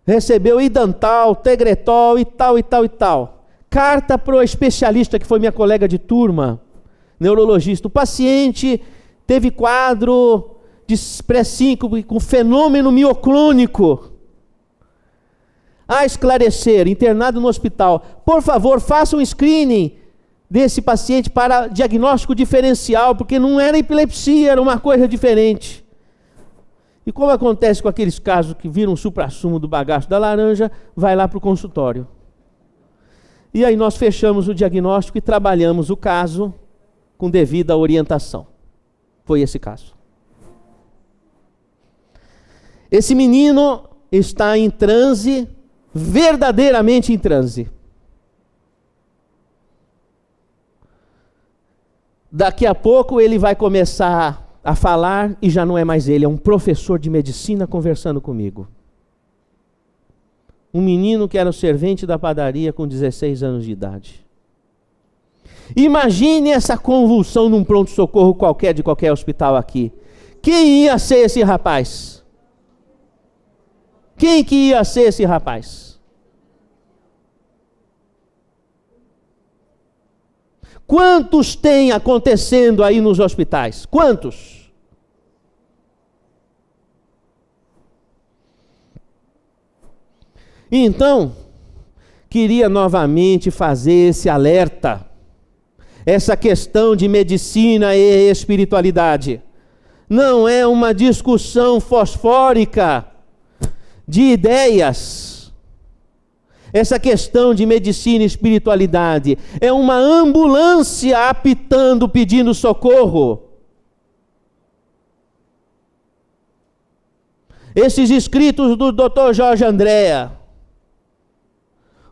recebeu Idantal, Tegretol e tal. Carta para o especialista, que foi minha colega de turma, neurologista. O paciente teve quadro de pré-síncope com fenômeno mioclônico. A esclarecer, internado no hospital. Por favor, faça um screening desse paciente para diagnóstico diferencial, porque não era epilepsia, era uma coisa diferente. E como acontece com aqueles casos que viram o suprassumo do bagaço da laranja, vai lá para o consultório. E aí nós fechamos o diagnóstico e trabalhamos o caso com devida orientação. Foi esse caso. Esse menino está em transe, verdadeiramente em transe. Daqui a pouco ele vai começar a falar e já não é mais ele, é um professor de medicina conversando comigo. Um menino que era o servente da padaria com 16 anos de idade. Imagine essa convulsão num pronto-socorro qualquer, de qualquer hospital aqui. Quem ia ser esse rapaz? Quem que ia ser esse rapaz? Quantos tem acontecendo aí nos hospitais? Quantos? Então, queria novamente fazer esse alerta, essa questão de medicina e espiritualidade. Não é uma discussão fosfórica de ideias. Essa questão de medicina e espiritualidade é uma ambulância apitando, pedindo socorro. Esses escritos do Dr. Jorge Andréa,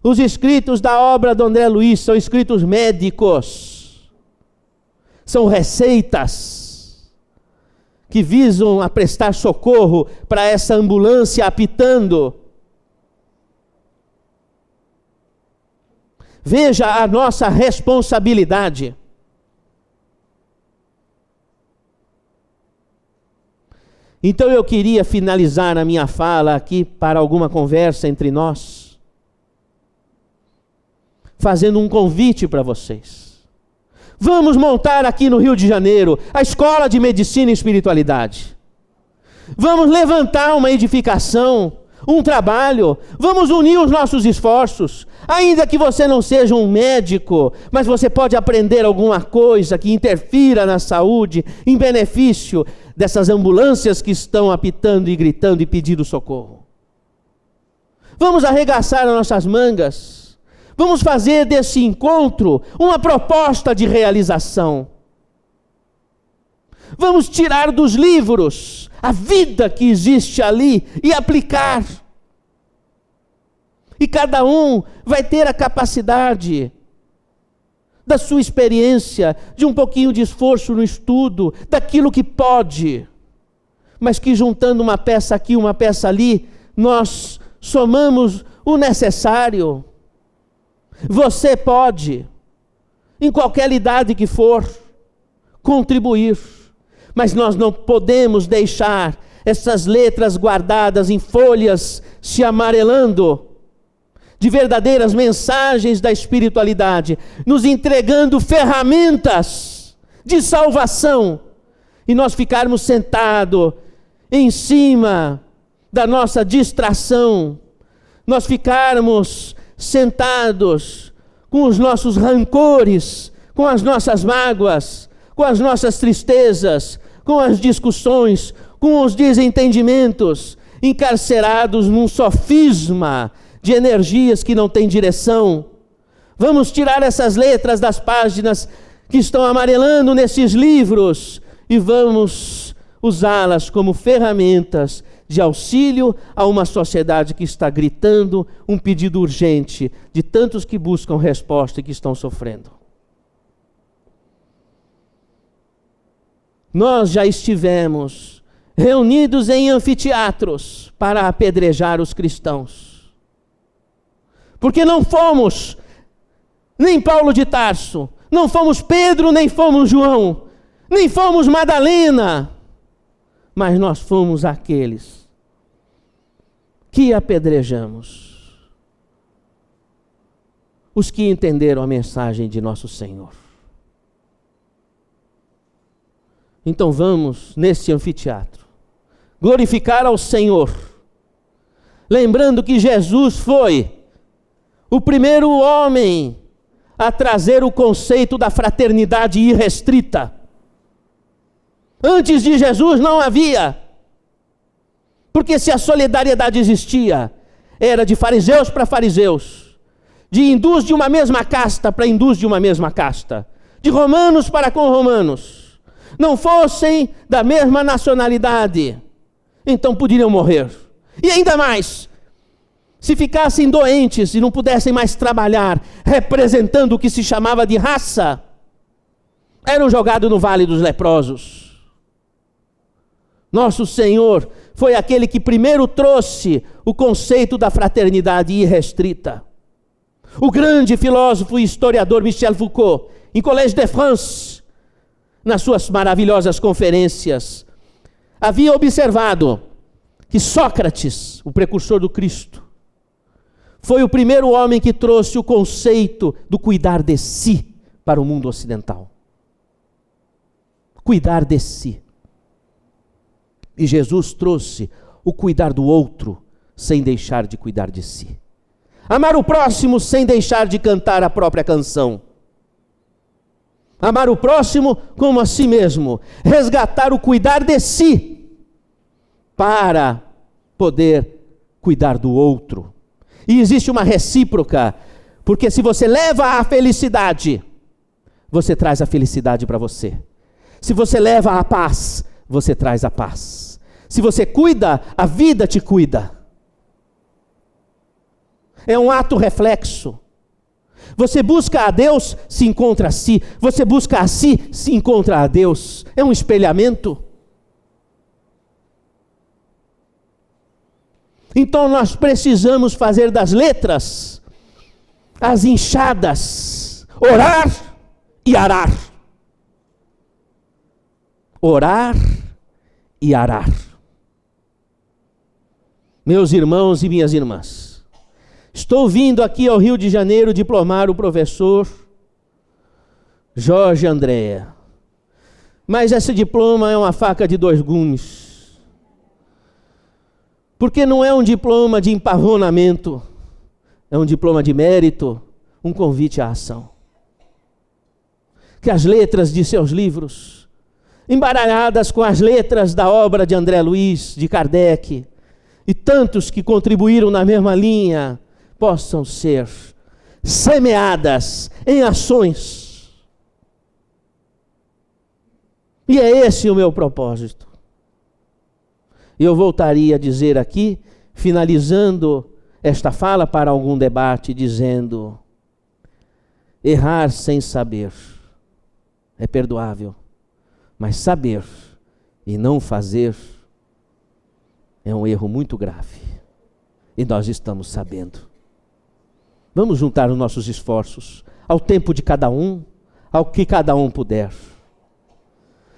os escritos da obra do André Luiz, são escritos médicos, são receitas que visam a prestar socorro para essa ambulância apitando. Veja a nossa responsabilidade. Então eu queria finalizar a minha fala aqui para alguma conversa entre nós, fazendo um convite para vocês. Vamos montar aqui no Rio de Janeiro a Escola de Medicina e Espiritualidade. Vamos levantar uma edificação, um trabalho. Vamos unir os nossos esforços. Ainda que você não seja um médico, mas você pode aprender alguma coisa que interfira na saúde, em benefício dessas ambulâncias que estão apitando e gritando e pedindo socorro. Vamos arregaçar as nossas mangas. Vamos fazer desse encontro uma proposta de realização. Vamos tirar dos livros a vida que existe ali e aplicar. E cada um vai ter a capacidade da sua experiência, de um pouquinho de esforço no estudo, daquilo que pode, mas que juntando uma peça aqui, uma peça ali, nós somamos o necessário. Você pode, em qualquer idade que for, contribuir, mas nós não podemos deixar essas letras guardadas em folhas se amarelando, de verdadeiras mensagens da espiritualidade, nos entregando ferramentas de salvação, e nós ficarmos sentados em cima da nossa distração, nós ficarmos sentados com os nossos rancores, com as nossas mágoas, com as nossas tristezas, com as discussões, com os desentendimentos, encarcerados num sofisma de energias que não têm direção. Vamos tirar essas letras das páginas que estão amarelando nesses livros e vamos usá-las como ferramentas de auxílio a uma sociedade que está gritando um pedido urgente de tantos que buscam resposta e que estão sofrendo. Nós já estivemos reunidos em anfiteatros para apedrejar os cristãos. Porque não fomos nem Paulo de Tarso, não fomos Pedro, nem fomos João, nem fomos Madalena, mas nós fomos aqueles que apedrejamos, os que entenderam a mensagem de nosso Senhor. Então vamos nesse anfiteatro glorificar ao Senhor, lembrando que Jesus foi o primeiro homem a trazer o conceito da fraternidade irrestrita. Antes de Jesus não havia. Porque se a solidariedade existia, era de fariseus para fariseus, de hindus de uma mesma casta para hindus de uma mesma casta, de romanos para com romanos, não fossem da mesma nacionalidade, então poderiam morrer. E ainda mais, se ficassem doentes e não pudessem mais trabalhar, representando o que se chamava de raça, eram jogados no vale dos leprosos. Nosso Senhor foi aquele que primeiro trouxe o conceito da fraternidade irrestrita. O grande filósofo e historiador Michel Foucault, em Collège de France, nas suas maravilhosas conferências, havia observado que Sócrates, o precursor do Cristo, foi o primeiro homem que trouxe o conceito do cuidar de si para o mundo ocidental. Cuidar de si. E Jesus trouxe o cuidar do outro sem deixar de cuidar de si. Amar o próximo sem deixar de cantar a própria canção. Amar o próximo como a si mesmo. Resgatar o cuidar de si para poder cuidar do outro. E existe uma recíproca, porque se você leva a felicidade, você traz a felicidade para você. Se você leva a paz, você traz a paz. Se você cuida, a vida te cuida. É um ato reflexo. Você busca a Deus, se encontra a si. Você busca a si, se encontra a Deus. É um espelhamento. Então nós precisamos fazer das letras as enxadas. Orar e arar. Orar e arar. Meus irmãos e minhas irmãs, estou vindo aqui ao Rio de Janeiro diplomar o professor Jorge Andréa. Mas esse diploma é uma faca de dois gumes. Porque não é um diploma de emparronamento, é um diploma de mérito, um convite à ação. Que as letras de seus livros, embaralhadas com as letras da obra de André Luiz, de Kardec, e tantos que contribuíram na mesma linha, possam ser semeadas em ações. E é esse o meu propósito. E eu voltaria a dizer aqui, finalizando esta fala para algum debate, dizendo: errar sem saber é perdoável, mas saber e não fazer é um erro muito grave. E nós estamos sabendo. Vamos juntar os nossos esforços ao tempo de cada um, ao que cada um puder.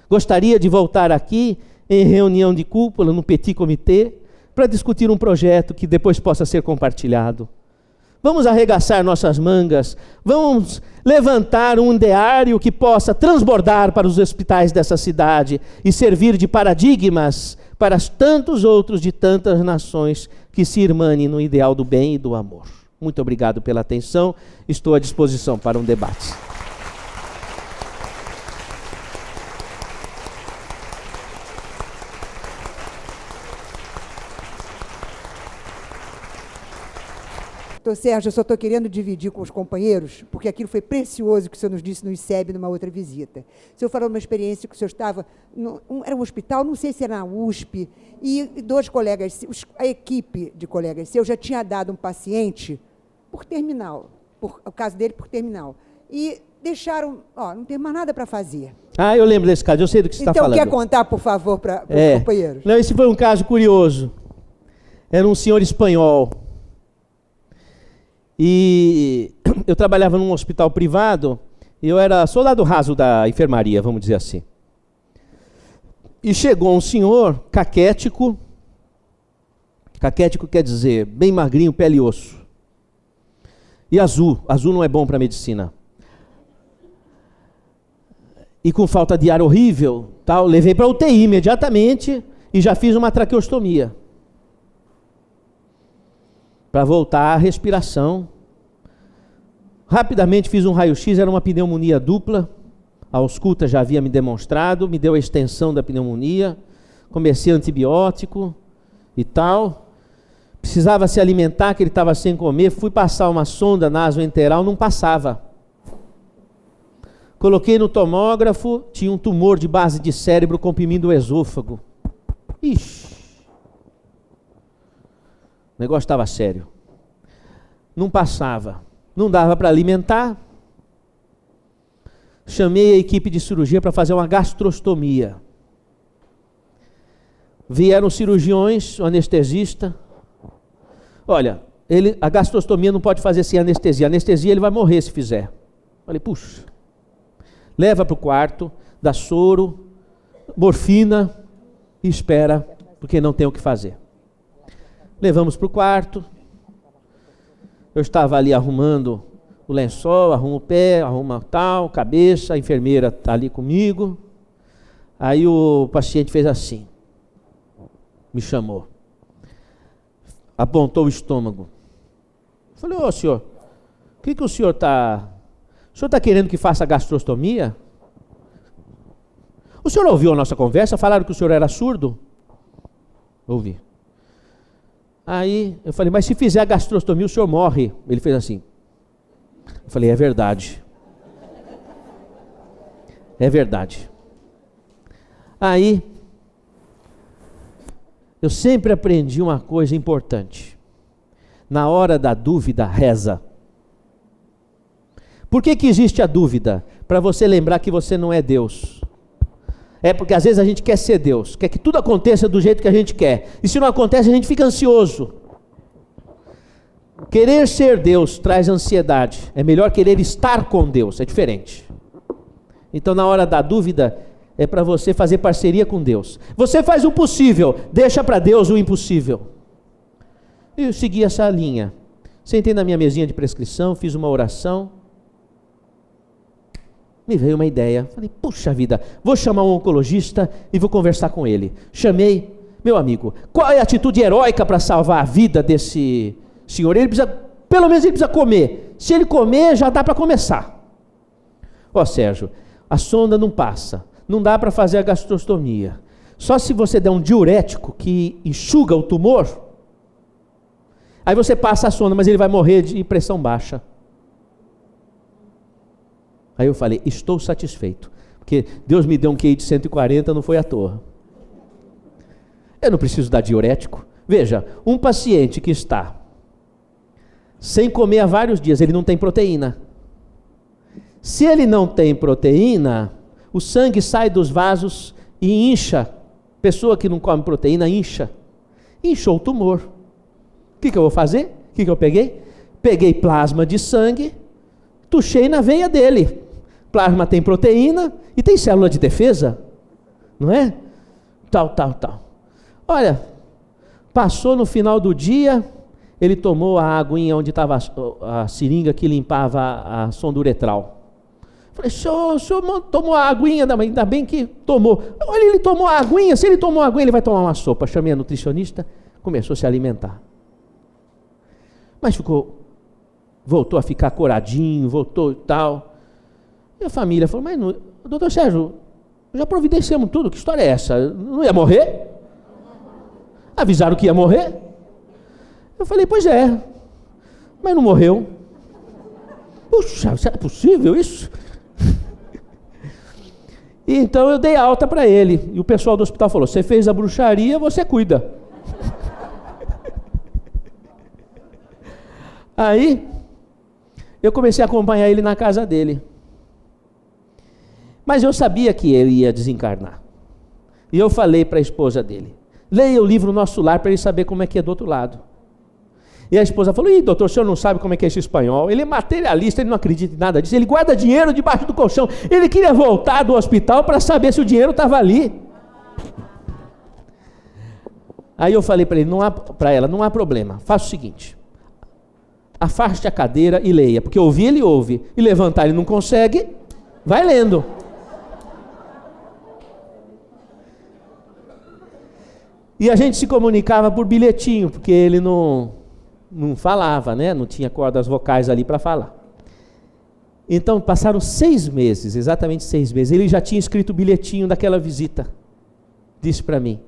Gostaria de voltar aqui em reunião de cúpula, no petit comité, para discutir um projeto que depois possa ser compartilhado. Vamos arregaçar nossas mangas, vamos levantar um ideário que possa transbordar para os hospitais dessa cidade e servir de paradigmas para tantos outros de tantas nações que se irmanem no ideal do bem e do amor. Muito obrigado pela atenção, estou à disposição para um debate. Doutor Sérgio, eu só estou querendo dividir com os companheiros, porque aquilo foi precioso que o senhor nos disse no ICEB, numa outra visita. O senhor falou uma experiência que o senhor estava, era um hospital, não sei se era na USP, e dois colegas, a equipe de colegas seus já tinha dado um paciente por terminal, o caso dele por terminal, e deixaram, não tem mais nada para fazer. Ah, eu lembro desse caso, eu sei do que você está falando. Então, quer contar, por favor, para os companheiros? Não, esse foi um caso curioso. Era um senhor espanhol. E eu trabalhava num hospital privado, e eu era soldado raso da enfermaria, vamos dizer assim. E chegou um senhor caquético quer dizer bem magrinho, pele e osso. E azul não é bom para medicina. E com falta de ar horrível, tal, levei para UTI imediatamente e já fiz uma traqueostomia. Para voltar à respiração. Rapidamente fiz um raio-x, era uma pneumonia dupla. A ausculta já havia me demonstrado, me deu a extensão da pneumonia. Comecei antibiótico e tal. Precisava se alimentar, que ele estava sem comer. Fui passar uma sonda nasoenteral, não passava. Coloquei no tomógrafo, tinha um tumor de base de cérebro comprimindo o esôfago. Ixi! O negócio estava sério. Não passava. Não dava para alimentar. chamei a equipe de cirurgia para fazer uma gastrostomia. Vieram os cirurgiões, o anestesista. Olha, a gastrostomia não pode fazer sem anestesia. A anestesia ele vai morrer se fizer. Falei, puxa. Leva para o quarto, dá soro, morfina e espera, porque não tem o que fazer. Levamos para o quarto. Eu estava ali arrumando o lençol, arrumo o pé, arruma tal, cabeça, a enfermeira está ali comigo. Aí o paciente fez assim, me chamou, apontou o estômago. Falei, ô senhor, o que o senhor está... O senhor está querendo que faça gastrostomia? O senhor ouviu a nossa conversa? Falaram que o senhor era surdo? Ouvi. Aí eu falei, mas se fizer a gastrostomia o senhor morre. Ele fez assim. Eu falei, é verdade. É verdade. Aí, eu sempre aprendi uma coisa importante. Na hora da dúvida, reza. Por que existe a dúvida? Para você lembrar que você não é Deus. É porque às vezes a gente quer ser Deus, quer que tudo aconteça do jeito que a gente quer. E se não acontece, a gente fica ansioso. Querer ser Deus traz ansiedade. É melhor querer estar com Deus, é diferente. Então na hora da dúvida, é para você fazer parceria com Deus. Você faz o possível, deixa para Deus o impossível. E eu segui essa linha. Sentei na minha mesinha de prescrição, fiz uma oração. Me veio uma ideia, falei, puxa vida, vou chamar um oncologista e vou conversar com ele. Chamei, meu amigo, qual é a atitude heróica para salvar a vida desse senhor? Ele precisa, pelo menos ele precisa comer. Se ele comer, já dá para começar. Ó Sérgio, a sonda não passa, não dá para fazer a gastrostomia. Só se você der um diurético que enxuga o tumor, aí você passa a sonda, mas ele vai morrer de pressão baixa. Aí eu falei, estou satisfeito, porque Deus me deu um QI de 140, não foi à toa. Eu não preciso dar diurético. Veja, um paciente que está sem comer há vários dias, ele não tem proteína. Se ele não tem proteína, o sangue sai dos vasos e incha. Pessoa que não come proteína incha. Inchou o tumor. O que eu vou fazer? O que eu peguei? Peguei plasma de sangue, tuchei na veia dele. Plasma tem proteína e tem célula de defesa, não é? Tal. Olha, passou no final do dia, ele tomou a aguinha onde estava a seringa que limpava a sonda uretral. Falei, o senhor tomou a aguinha, ainda bem que tomou. Olha, ele tomou a aguinha, se ele tomou a aguinha, ele vai tomar uma sopa. Chamei a nutricionista, começou a se alimentar. Mas voltou a ficar coradinho, voltou e tal. E a família falou, mas doutor Sérgio, já providenciamos tudo, que história é essa? Não ia morrer? Avisaram que ia morrer? Eu falei, pois é, mas não morreu. Puxa, será possível isso? E então eu dei alta para ele, e o pessoal do hospital falou, você fez a bruxaria, você cuida. Aí, eu comecei a acompanhar ele na casa dele. Mas eu sabia que ele ia desencarnar. E eu falei para a esposa dele, leia o livro Nosso Lar para ele saber como é que é do outro lado. E a esposa falou, doutor, o senhor não sabe como é que é esse espanhol? Ele é materialista, ele não acredita em nada disso, ele guarda dinheiro debaixo do colchão. Ele queria voltar do hospital para saber se o dinheiro estava ali. Aí eu falei para ela, não há problema, faça o seguinte, afaste a cadeira e leia, porque ouvir ele ouve, e levantar ele não consegue, vai lendo. E a gente se comunicava por bilhetinho, porque ele não falava, né? Não tinha cordas vocais ali para falar. Então passaram 6 meses, exatamente 6 meses, ele já tinha escrito o bilhetinho daquela visita. Disse para mim,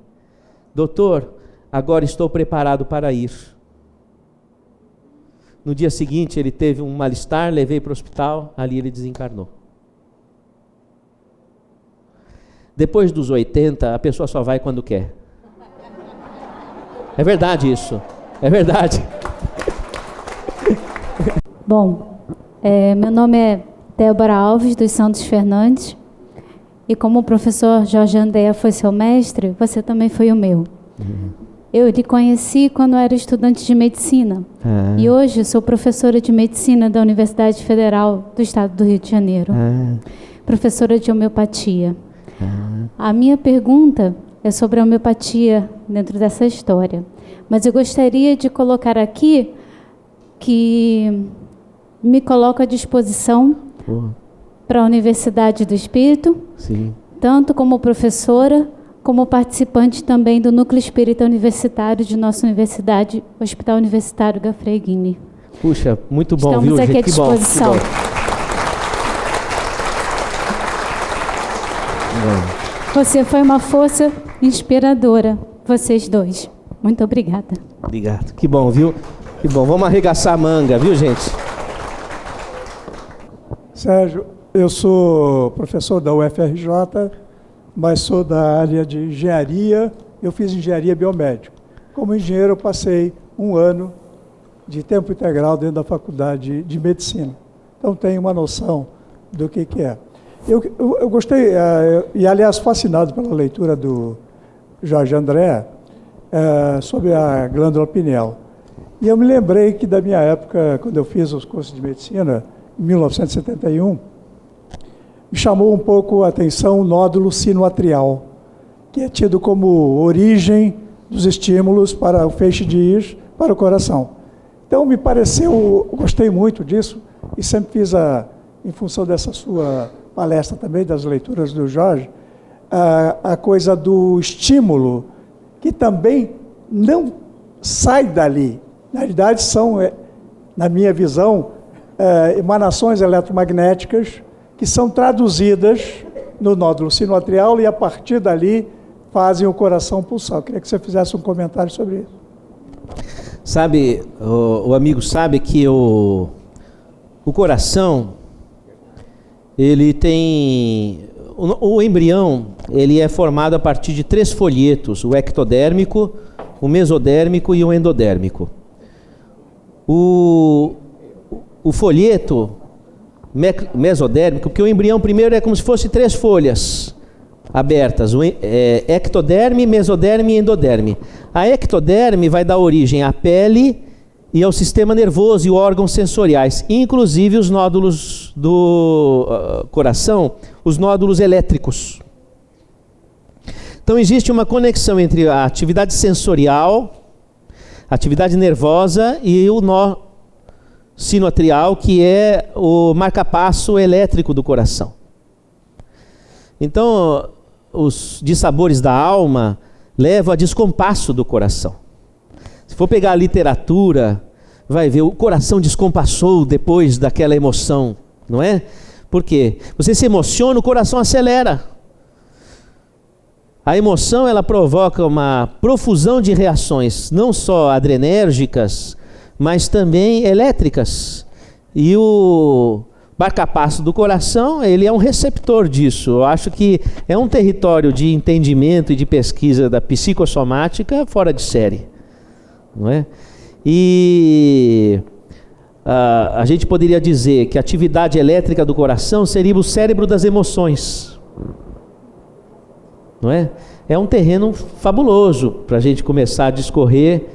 doutor, agora estou preparado para ir. No dia seguinte ele teve um mal-estar, levei para o hospital, ali ele desencarnou. Depois dos 80, a pessoa só vai quando quer. É verdade isso, é verdade. Bom, meu nome é Débora Alves dos Santos Fernandes. E como o professor Jorge André foi seu mestre, você também foi o meu. Eu lhe conheci quando eu era estudante de medicina. E hoje sou professora de medicina da Universidade Federal do Estado do Rio de Janeiro. Professora de homeopatia. A minha pergunta é sobre a homeopatia dentro dessa história. Mas eu gostaria de colocar aqui que me coloco à disposição para a Universidade do Espírito, Sim. tanto como professora, como participante também do Núcleo Espírita Universitário de nossa universidade, Hospital Universitário Gafreguini. Puxa, muito bom, Estamos viu, aqui gente? à disposição. Que bom. Você foi uma força inspiradora, vocês dois. Muito obrigada. Obrigado. Que bom, viu? Que bom. Vamos arregaçar a manga, viu, gente? Sérgio, eu sou professor da UFRJ, mas sou da área de engenharia. Eu fiz engenharia biomédica. Como engenheiro, eu passei 1 ano de tempo integral dentro da faculdade de medicina. Então, tenho uma noção do que é. Eu gostei, e aliás, fascinado pela leitura do Jorge André sobre a glândula pineal. E eu me lembrei que da minha época, quando eu fiz os cursos de medicina, em 1971, me chamou um pouco a atenção o nódulo sinoatrial, que é tido como origem dos estímulos para o feixe de Ir para o coração. Então, me pareceu, eu gostei muito disso, e sempre fiz, em função dessa sua palestra também, das leituras do Jorge, a coisa do estímulo, que também não sai dali. Na realidade, são, na minha visão, emanações eletromagnéticas que são traduzidas no nódulo sinoatrial e, a partir dali, fazem o coração pulsar. Eu queria que você fizesse um comentário sobre isso. Sabe, o amigo sabe que o coração, ele tem... O embrião, ele é formado a partir de 3 folhetos, o ectodérmico, o mesodérmico e o endodérmico. O folheto mesodérmico, porque o embrião primeiro é como se fosse 3 folhas abertas, ectoderme, mesoderme e endoderme. A ectoderme vai dar origem à pele e ao sistema nervoso e órgãos sensoriais, inclusive os nódulos do coração, os nódulos elétricos. Então existe uma conexão entre a atividade sensorial, a atividade nervosa e o nó sinoatrial, que é o marcapasso elétrico do coração. Então, os dissabores da alma levam a descompasso do coração. Se for pegar a literatura, vai ver, o coração descompassou depois daquela emoção, não é? Por quê? Você se emociona, o coração acelera. A emoção, ela provoca uma profusão de reações, não só adrenérgicas, mas também elétricas. E o marcapasso do coração, ele é um receptor disso. Eu acho que é um território de entendimento e de pesquisa da psicossomática fora de série, não é? E a gente poderia dizer que a atividade elétrica do coração seria o cérebro das emoções, não é? É um terreno fabuloso para a gente começar a discorrer,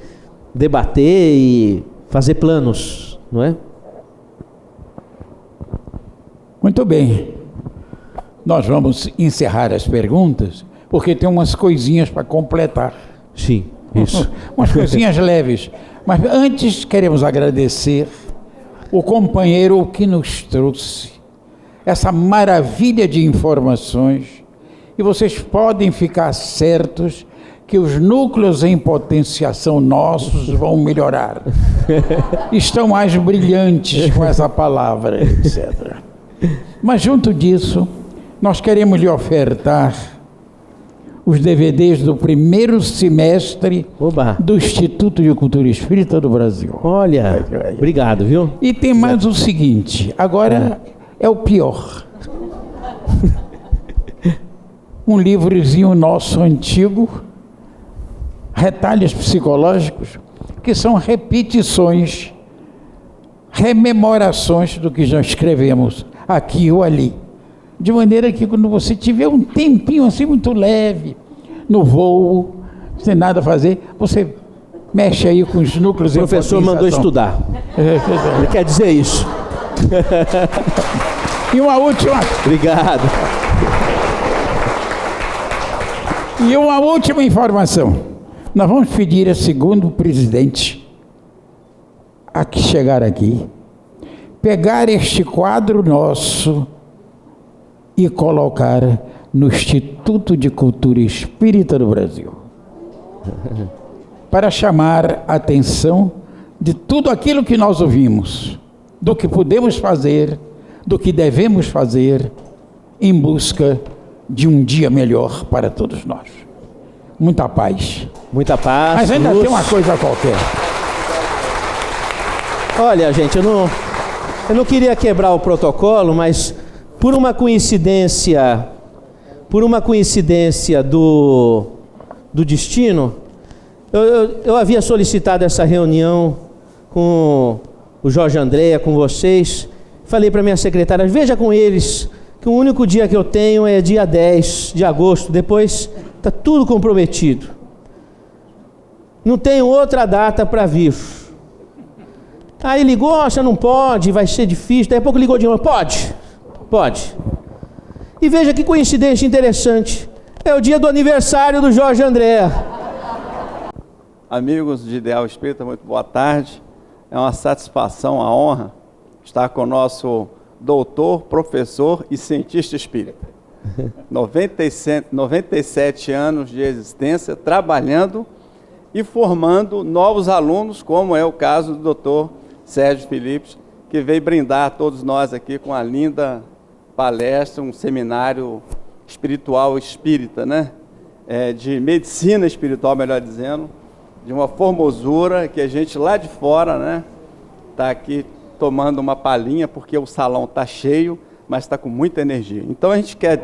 debater e fazer planos, não é? Muito bem. Nós vamos encerrar as perguntas, porque tem umas coisinhas para completar. Sim, isso. Umas coisinhas leves. Mas antes queremos agradecer o companheiro que nos trouxe essa maravilha de informações, e vocês podem ficar certos que os núcleos em potenciação nossos vão melhorar. Estão mais brilhantes com essa palavra, etc. Mas junto disso, nós queremos lhe ofertar os DVDs do primeiro semestre do Instituto de Cultura Espírita do Brasil. Olha, obrigado, viu? E tem mais o seguinte, agora é o pior. Um livrozinho nosso antigo, Retalhos Psicológicos, que são repetições, rememorações do que já escrevemos. aqui ou ali. De maneira que quando você tiver um tempinho assim muito leve, no voo, sem nada a fazer, você mexe aí com os núcleos. O professor mandou estudar. Ele quer dizer isso. E uma última. Obrigado. E uma última informação. Nós vamos pedir a segundo presidente a que chegar aqui, pegar este quadro nosso e colocar no Instituto de Cultura Espírita do Brasil, para chamar a atenção de tudo aquilo que nós ouvimos, do que podemos fazer, do que devemos fazer, em busca de um dia melhor para todos nós. Muita paz. Muita paz. Mas ainda tem uma coisa qualquer. Olha, gente, eu não queria quebrar o protocolo, mas por uma coincidência do destino, eu havia solicitado essa reunião com o Jorge Andréa, com vocês. Falei para minha secretária, veja com eles que o único dia que eu tenho é dia 10 de agosto, depois está tudo comprometido. Não tenho outra data para vir. Aí ligou, você não pode, vai ser difícil. Daí a pouco ligou de novo, pode. E veja que coincidência interessante, é o dia do aniversário do Jorge Andréa. Amigos de Ideal Espírita, muito boa tarde. É uma satisfação, uma honra estar com o nosso doutor, professor e cientista espírita. 97 anos de existência, trabalhando e formando novos alunos, como é o caso do doutor Sérgio Felipe, que veio brindar a todos nós aqui com a linda palestra, um seminário espiritual espírita, né? De medicina espiritual, melhor dizendo, de uma formosura que a gente lá de fora, né, está aqui tomando uma palhinha, porque o salão está cheio, mas está com muita energia. Então a gente quer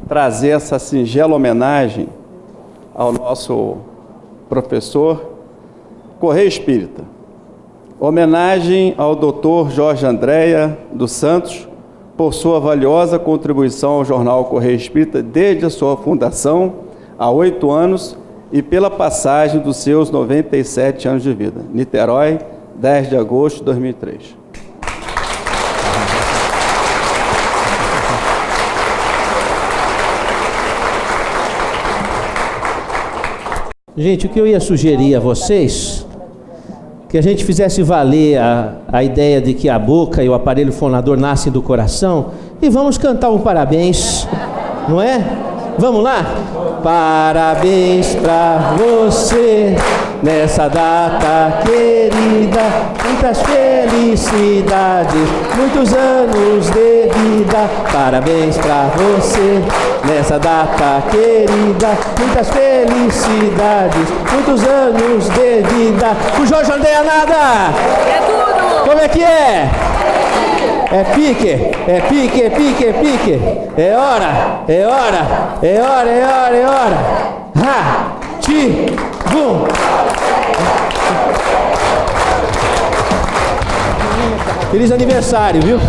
trazer essa singela homenagem ao nosso professor Correio Espírita. Homenagem ao Dr. Jorge Andréa dos Santos, por sua valiosa contribuição ao jornal Correio Espírita desde a sua fundação, há 8 anos, e pela passagem dos seus 97 anos de vida. Niterói, 10 de agosto de 2003. Gente, o que eu ia sugerir a vocês, que a gente fizesse valer a ideia de que a boca e o aparelho fonador nascem do coração, e vamos cantar um parabéns, não é? Vamos lá? Parabéns pra você, nessa data querida, muitas felicidades, muitos anos de vida. Parabéns pra você, nessa data querida, muitas felicidades, muitos anos de vida. O Jorge Andréa nada! É tudo! Como é que é? É pique, é pique, é pique, é pique. É hora, é hora, é hora, é hora, é hora. Ha, ti, bum. Feliz aniversário, viu?